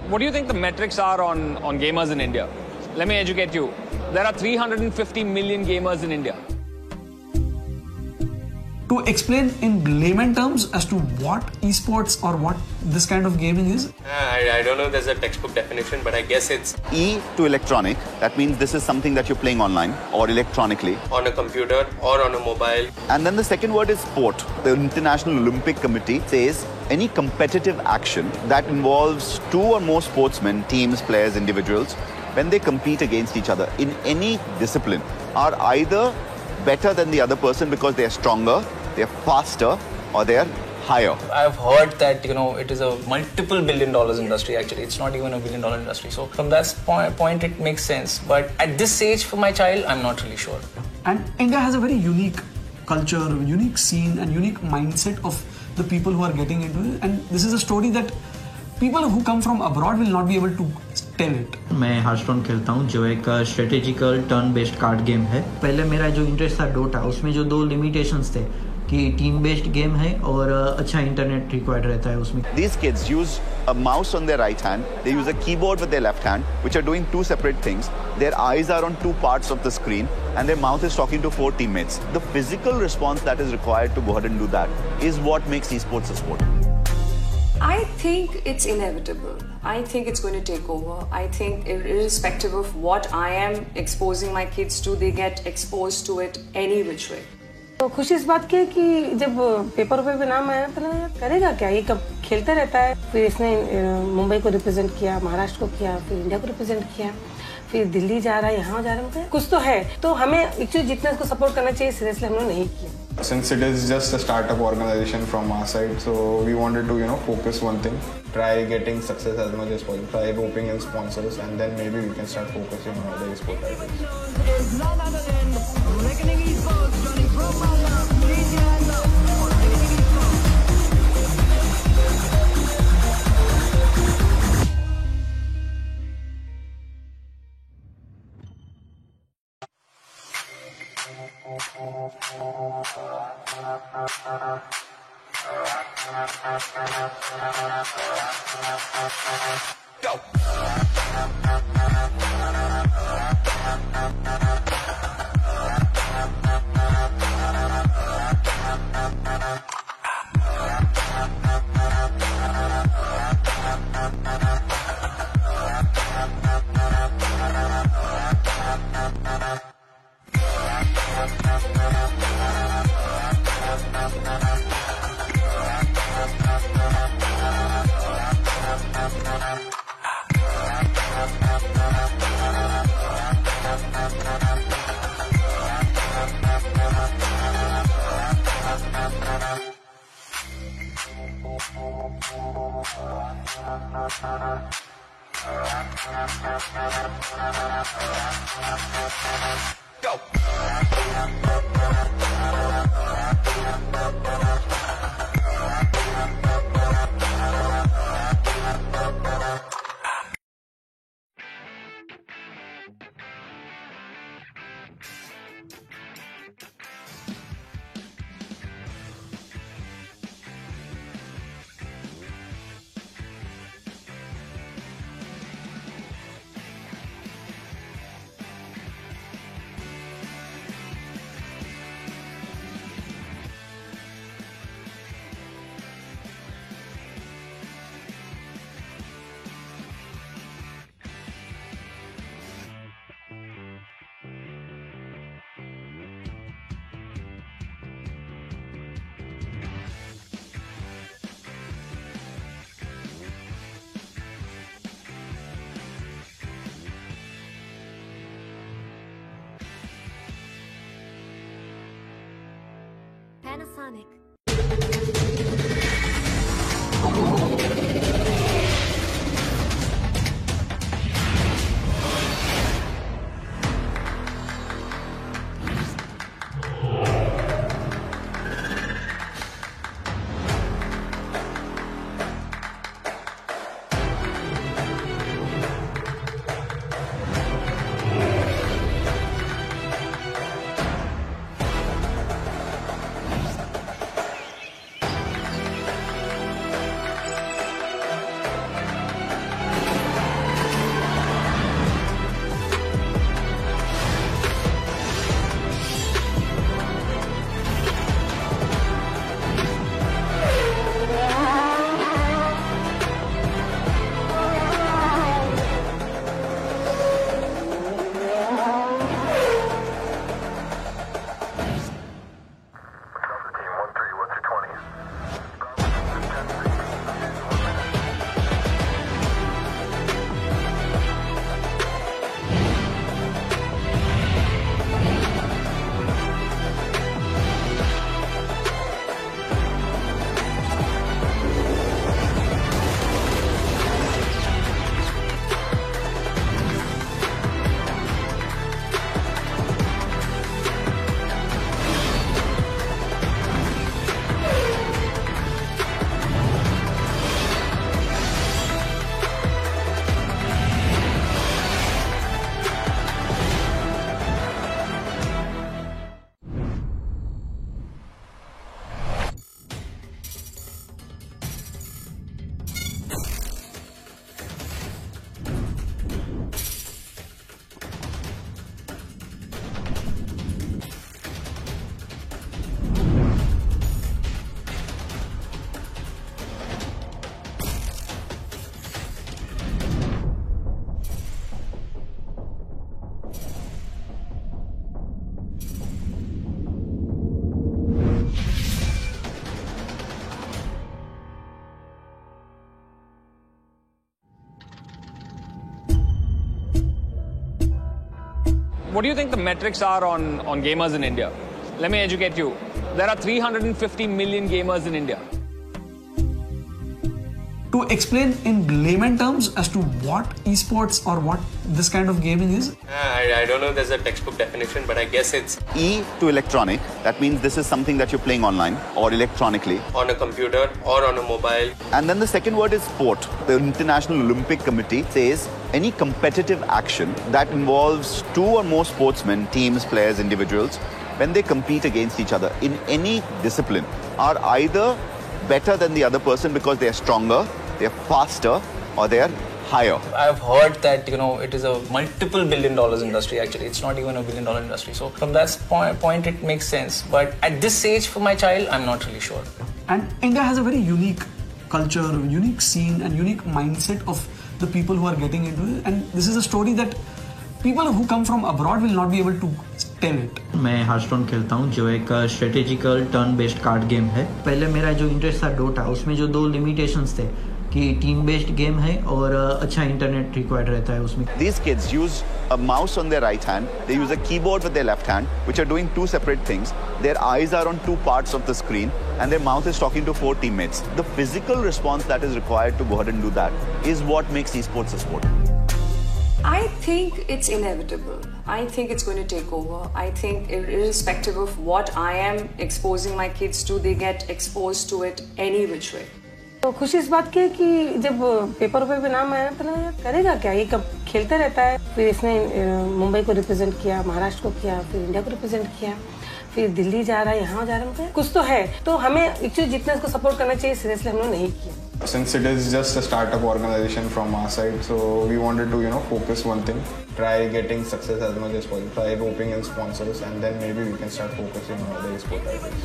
What do you think the metrics are on gamers in India? Let me educate you. There are 350 million gamers in India. To explain in layman terms as to what esports or what this kind of gaming is? I don't know if there's a textbook definition, but I guess it's E to electronic. That means this is something that you're playing online or electronically. on a computer or on a mobile. And then the second word is sport. The International Olympic Committee says any competitive action that involves two or more sportsmen, teams, players, individuals, when they compete against each other in any discipline, are either better than the other person because they are stronger, they are faster, or they are higher. I've heard that, it is a multiple $billion industry actually. It's not even a $1 billion industry. So from that point, it makes sense. But at this stage for my child, I'm not really sure. And India has a very unique culture, unique scene and unique mindset of the people who are getting into it. And this is a story that people who come from abroad will not be able to tell it. मैं हार्टस्टोन खेलता हूँ जो एक strategical turn based card game है. पहले मेरा जो interest था डोटा, उसमें जो 2 लिमिटेशंस थे कि टीम बेस्ड गेम है और अच्छा इंटरनेट रिक्वायर्ड रहता है उसमें. These kids use a mouse on their right hand, they use a keyboard with their left hand, which are doing 2 separate things. Their eyes are on 2 parts of the screen and their mouth is talking to 4 teammates. The physical response that is required to go ahead and do that is what makes esports a sport. I think it's inevitable. I think it's going to take over. I think irrespective of what I am exposing my kids to, they get exposed to it any which way. तो खुशी इस बात की है कि जब paper पे नाम आया तो यार करेगा क्या, ये कब खेलता रहता है. फिर इसने मुंबई को रिप्रेजेंट किया, महाराष्ट्र को किया, फिर इंडिया को रिप्रेजेंट किया, फिर दिल्ली जा रहा है, यहाँ जा रहा है, कुछ तो है. तो हमें एक्चुअली जितना इसको सपोर्ट करना चाहिए सीरियसली हम लोग नहीं किया. Since it is just a startup organization from our side, so we wanted to, focus one thing, try getting success as much as possible, try roping in sponsors, and then maybe we can start focusing on other esport titles. Panasonic. What do you think the metrics are on gamers in India? Let me educate you. There are 350 million gamers in India. To explain in layman terms as to what esports or what this kind of gaming is? I don't know if there's a textbook definition, but I guess it's E to electronic. That means this is something that you're playing online or electronically. on a computer or on a mobile. And then the second word is sport. The International Olympic Committee says any competitive action that involves two or more sportsmen, teams, players, individuals, when they compete against each other in any discipline, are either better than the other person because they are stronger, they are faster, or they are higher. I've heard that, it is a multiple $1 billion industry actually. It's not even a $1 billion industry. So from that point, it makes sense. But at this age for my child, I'm not really sure. And India has a very unique culture, unique scene and unique mindset of the people who are getting into it. And this is a story that people who come from abroad will not be able to tell it. मैं हार्टस्टोन खेलता हूँ जो एक strategical turn based card game है. पहले मेरा जो interest था डोटा, उसमें जो 2 लिमिटेशंस थे कि टीम बेस्ड गेम है और अच्छा इंटरनेट रिक्वायर्ड रहता है उसमें. These kids use a mouse on their right hand, they use a keyboard with their left hand, which are doing two separate things. Their eyes are on two parts of the screen and their mouth is talking to 4 teammates. The physical response that is required to go ahead and do that is what makes esports a sport. I think it's inevitable. I think it's going to take over. I think irrespective of what I am exposing my kids to, they get exposed to it any which way. तो खुशी इस बात की है कि जब paper पे नाम आया तो यार करेगा क्या, ये कब खेलता रहता है. फिर इसने मुंबई को रिप्रेजेंट किया, महाराष्ट्र को किया, फिर इंडिया को रिप्रेजेंट किया, फिर दिल्ली जा रहा है, यहाँ जा रहा है. मतलब कुछ तो है. तो हमें एक्चुअली जितना इसको सपोर्ट करना चाहिए सीरियसली हम लोग नहीं किया. Since it is just a startup organization from our side, so we wanted to, focus one thing, try getting success as much as possible, try roping in sponsors, and then maybe we can start focusing on other esport titles.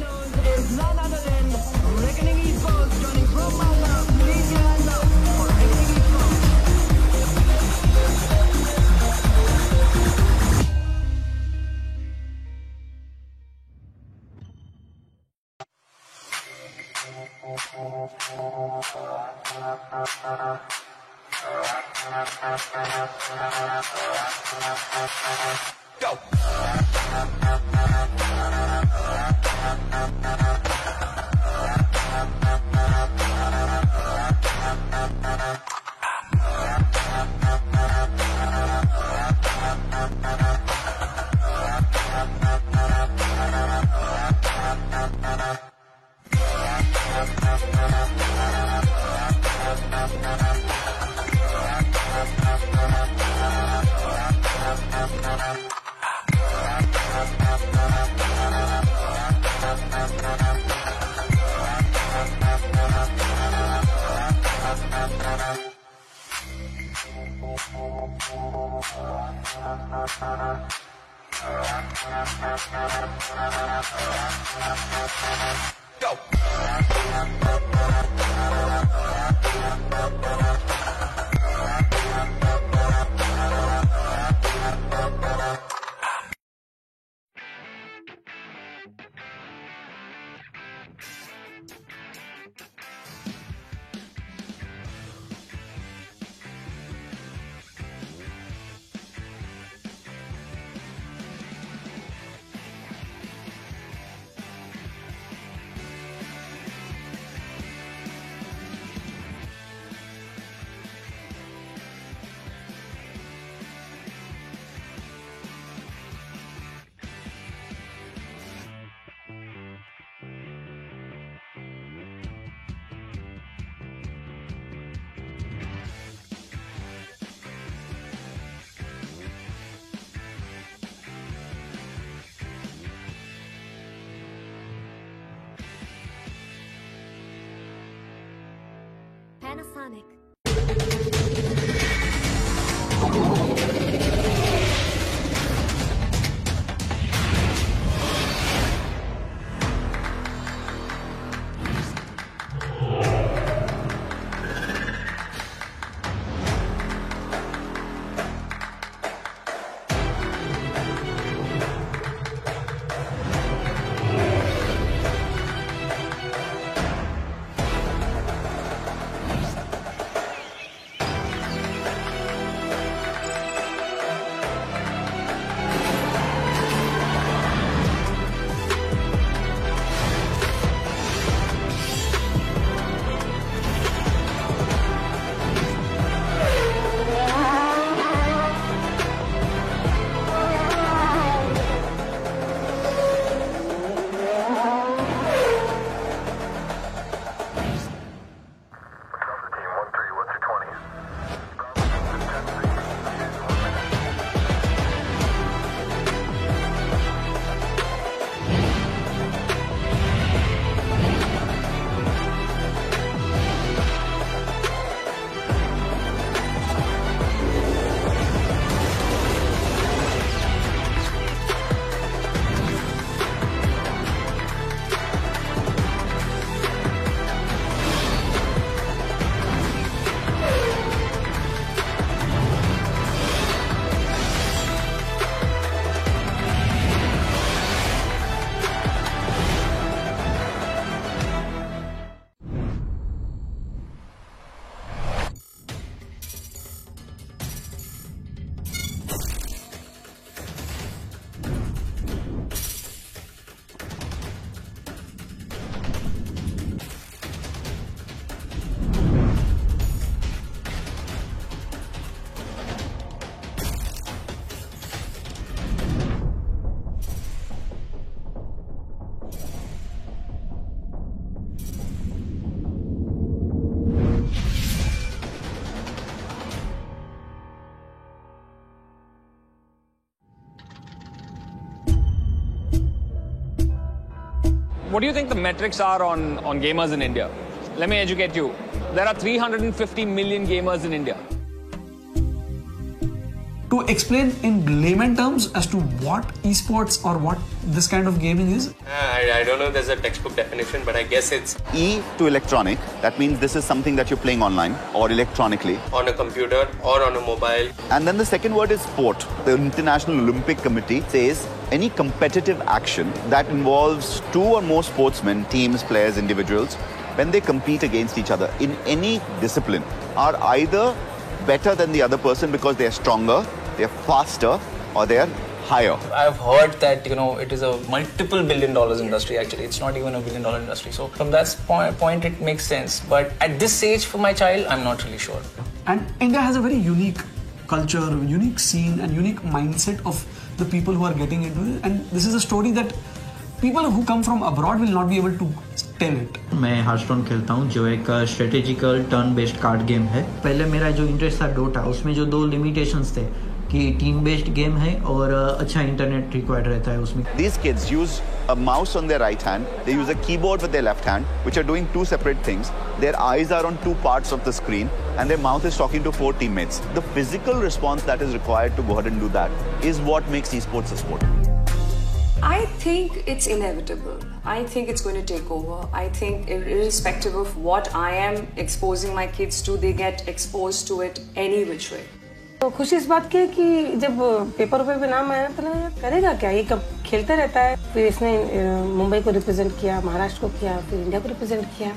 Go! Panasonic. What do you think the metrics are on gamers in India? Let me educate you. There are 350 million gamers in India. To explain in layman terms as to what esports or what this kind of gaming is? I don't know, there's a textbook definition, but I guess it's E to electronic. That means this is something that you're playing online or electronically. on a computer or on a mobile. And then the second word is sport. The International Olympic Committee says any competitive action that involves two or more sportsmen, teams, players, individuals, when they compete against each other in any discipline, are either better than the other person because they're stronger, they're faster, or they're higher. I've heard that, it is a multiple billion dollars industry actually. It's not even a $1 billion industry. So from that point, it makes sense. But at this stage for my child, I'm not really sure. And India has a very unique culture, unique scene and unique mindset of the people who are getting into it. And this is a story that people who come from abroad will not be able to tell it. मैं हार्टस्टोन खेलता हूँ जो एक strategical turn based card game है. पहले मेरा जो interest था डोटा, उसमें जो 2 लिमिटेशंस थे कि टीम बेस्ड गेम है और अच्छा इंटरनेट रिक्वायर्ड रहता है उसमें. These kids use a mouse on their right hand, they use a keyboard with their left hand, which are doing two separate things. Their eyes are on two parts of the screen and their mouth is talking to 4 teammates. The physical response that is required to go ahead and do that is what makes esports a sport. I think it's inevitable. I think it's going to take over. I think irrespective of what I am exposing my kids to, they get exposed to it any which way. तो खुशी इस बात की है कि जब paper पे नाम आया तो करेगा क्या, ये कब खेलते रहता है. फिर इसने मुंबई को रिप्रेजेंट किया, महाराष्ट्र को किया, फिर इंडिया को रिप्रेजेंट किया,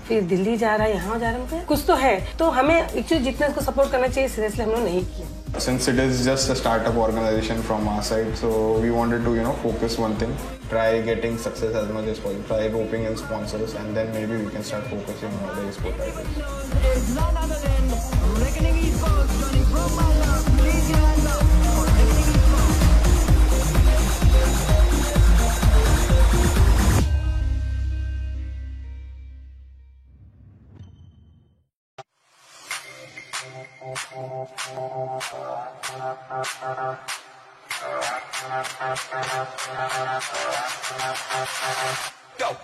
फिर दिल्ली जा रहा है, यहाँ जा रहा है. कुछ तो है, तो हमें एक्चुअली जितना इसको सपोर्ट करना चाहिए सीरियसली हम लोग नहीं किया. Since it is just a startup organization from our side, so we wanted to, focus one thing, try getting success as much as possible, try roping in sponsors, and then maybe we can start focusing on other esport titles. Go!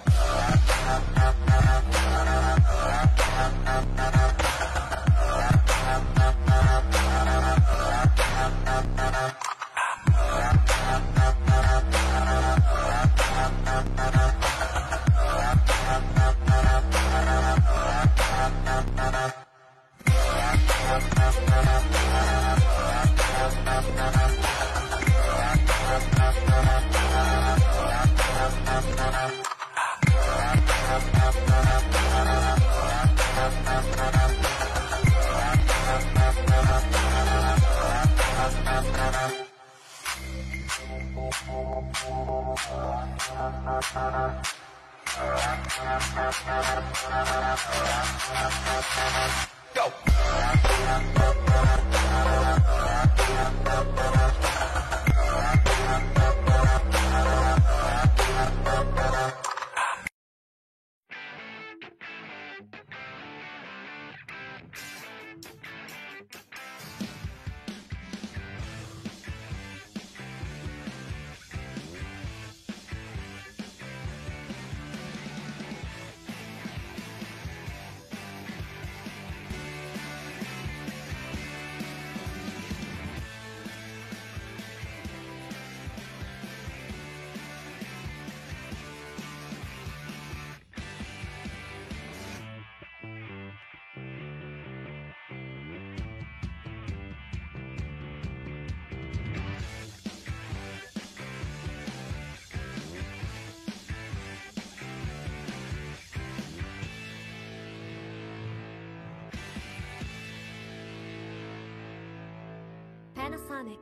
Panasonic.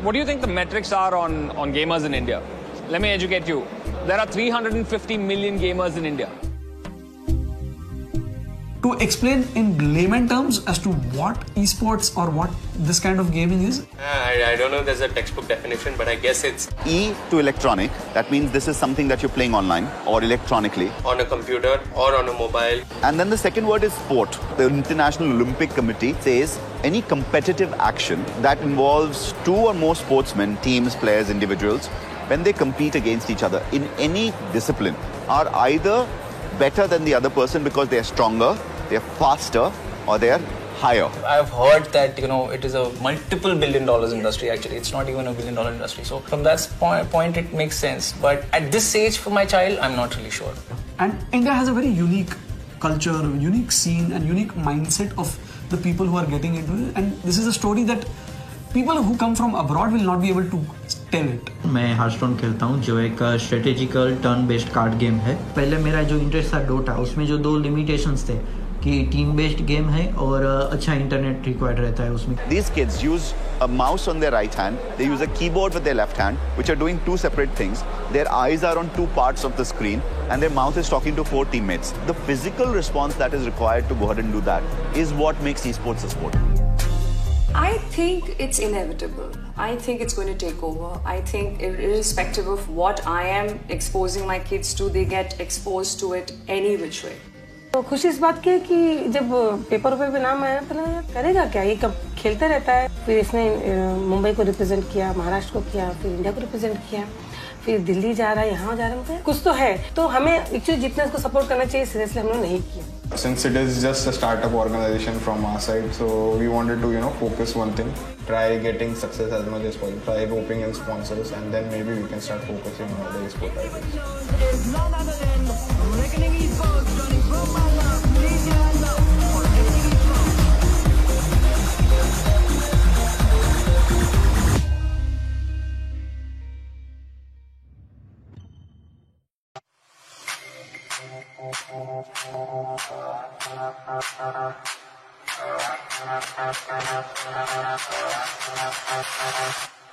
What do you think the metrics are on gamers in India? Let me educate you. There are 350 million gamers in India. To explain in layman terms as to what esports or what this kind of gaming is? I don't know if there's a textbook definition, but I guess it's E to electronic. That means this is something that you're playing online or electronically. on a computer or on a mobile. And then the second word is sport. The International Olympic Committee says any competitive action that involves two or more sportsmen, teams, players, individuals, when they compete against each other in any discipline, are either better than the other person because they're stronger, they're faster, or they're higher. I've heard that, it is a multiple $billion industry actually. It's not even a $1 billion industry. So from that point, it makes sense. But at this age for my child, I'm not really sure. And India has a very unique culture, unique scene and unique mindset of the people who are getting into it. And this is a story that people who come from abroad will not be able to tell it. मैं हार्टस्टोन खेलता हूँ जो एक strategical turn based card game है. पहले मेरा जो interest था डोटा, उसमें जो 2 लिमिटेशंस थे कि टीम बेस्ड गेम है और अच्छा इंटरनेट रिक्वायर्ड रहता है उसमें. These kids use a mouse on their right hand, they use a keyboard with their left hand, which are doing 2 separate things. Their eyes are on 2 parts of the screen and their mouth is talking to 4 teammates. The physical response that is required to go ahead and do that is what makes esports a sport. I think it's inevitable. I think it's going to take over. I think irrespective of what I am exposing my kids to, they get exposed to it any which way. तो खुशी इस बात की है कि जब paper पे नाम आया तो करेगा क्या, ये कब खेलता रहता है. फिर इसने मुंबई को रिप्रेजेंट किया, महाराष्ट्र को किया, फिर इंडिया को रिप्रेजेंट किया, फिर दिल्ली जा रहा है, यहाँ जा रहा है, कुछ तो है. तो हमें एक्चुअली जितना इसको सपोर्ट करना चाहिए सीरियसली हम लोग नहीं किया. Since it is just a startup organization from our side, so we wanted to, focus one thing, try getting success as much as possible, try roping in sponsors, and then maybe we can start focusing on other esport titles.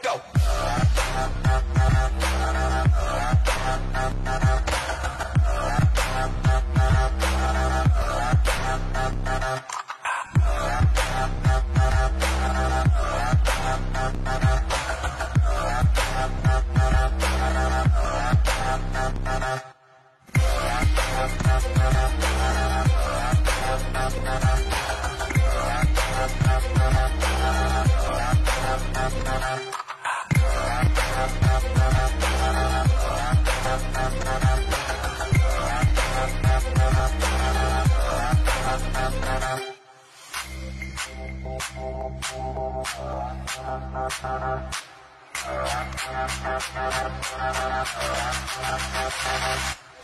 Go!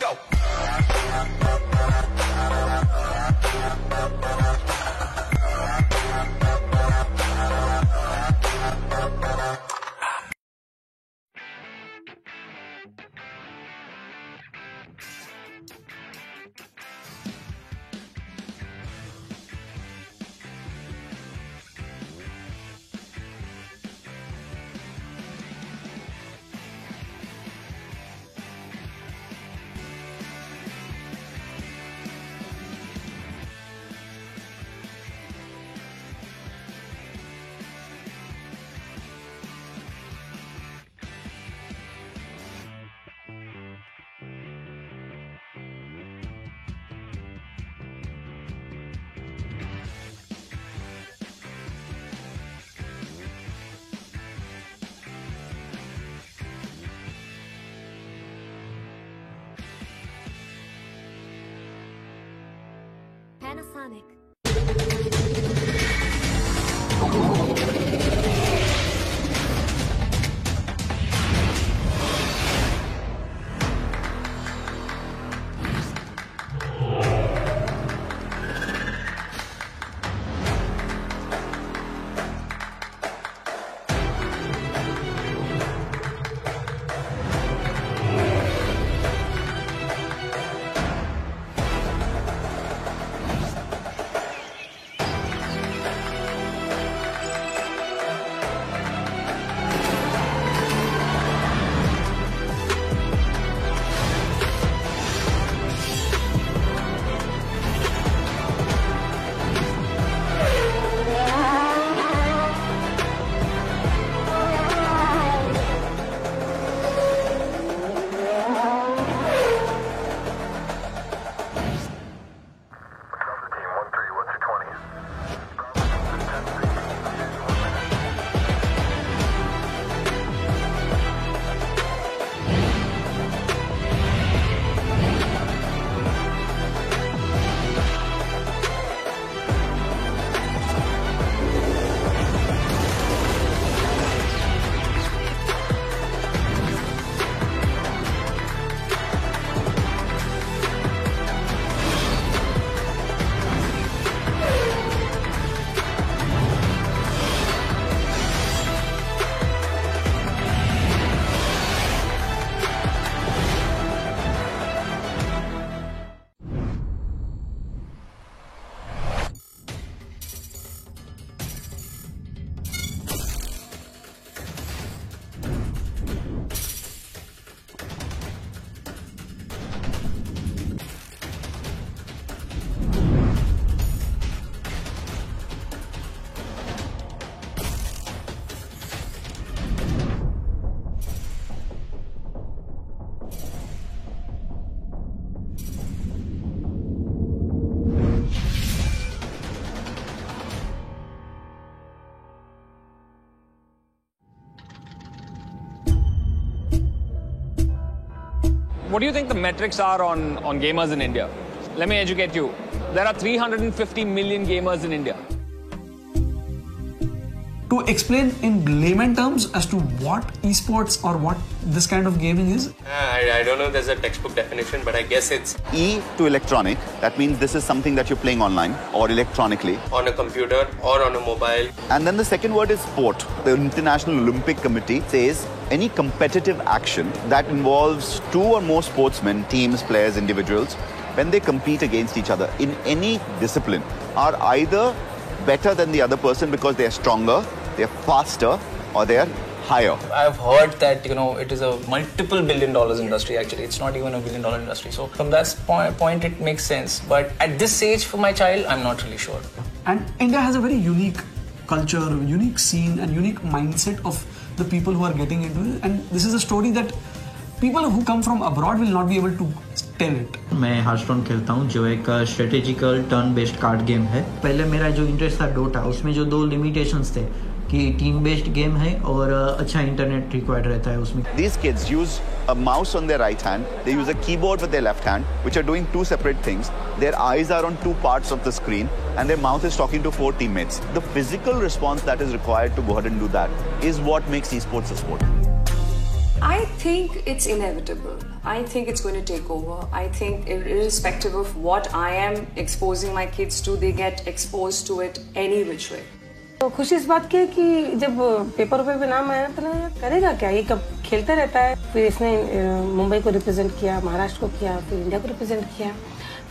Go! Panasonic. What do you think the metrics are on gamers in India? Let me educate you. There are 350 million gamers in India. To explain in layman terms as to what esports or what this kind of gaming is? I don't know there's a textbook definition, but I guess it's E to electronic. That means this is something that you're playing online or electronically. on a computer or on a mobile. And then the second word is sport. The International Olympic Committee says any competitive action that involves two or more sportsmen, teams, players, individuals, when they compete against each other in any discipline, are either better than the other person because they are stronger, they are faster, or they are higher. I've heard that it is a multiple $1 billion industry. Actually, it's not even a $1 billion industry. So from that point, it makes sense. But at this age for my child, I'm not really sure. And India has a very unique culture, unique scene, and unique mindset of the people who are getting into it. And this is a story that people who come from abroad will not be able to tell it. मैं हार्टस्टोन खेलता हूँ जो एक strategical turn based card game है. पहले मेरा जो interest था डोटा, उसमें जो 2 लिमिटेशंस थे कि टीम बेस्ड गेम है और अच्छा इंटरनेट रिक्वायर्ड रहता है उसमें. These kids use a mouse on their right hand, they use a keyboard with their left hand, which are doing two separate things. Their eyes are on two parts of the screen and their mouth is talking to 4 teammates. The physical response that is required to go ahead and do that is what makes esports a sport. I think it's inevitable. I think it's going to take over. I think irrespective of what I am exposing my kids to, they get exposed to it any which way. तो खुशी इस बात की है कि जब paper पे नाम आया तो यार करेगा क्या, ये कब खेलता रहता है. फिर इसने मुंबई को रिप्रेजेंट किया, महाराष्ट्र को किया, फिर इंडिया को रिप्रेजेंट किया,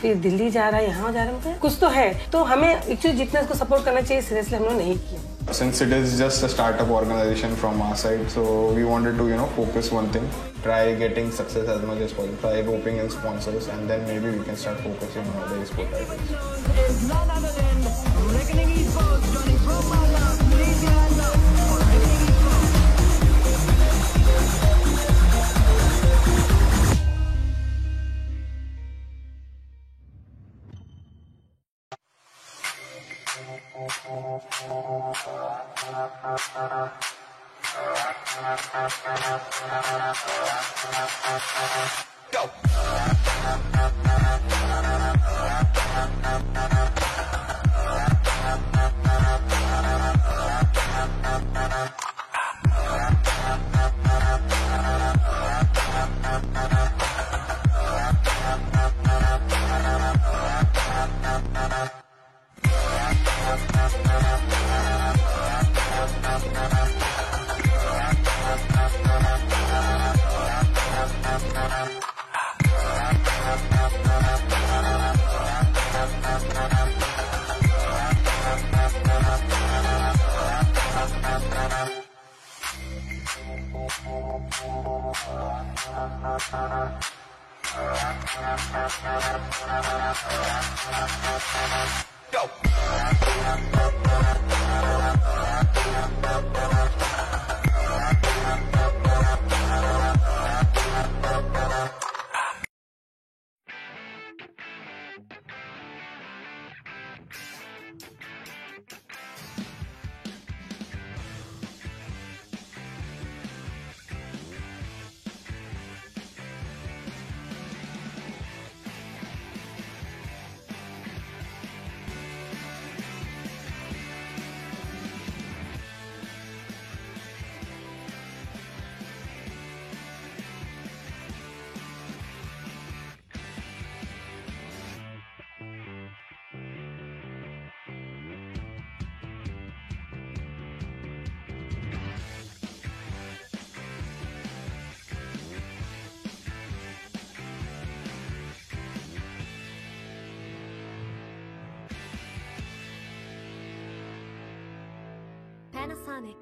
फिर दिल्ली जा रहा है, यहाँ जा रहा है. मतलब कुछ तो है. तो हमें एक्चुअली जितना इसको सपोर्ट करना चाहिए सीरियसली हम लोग नहीं किया. Since it is just a startup organization from our side, so we wanted to focus one thing, try getting success as much as possible, try roping in sponsors, and then maybe we can start focusing on other esport titles. Go! Panasonic.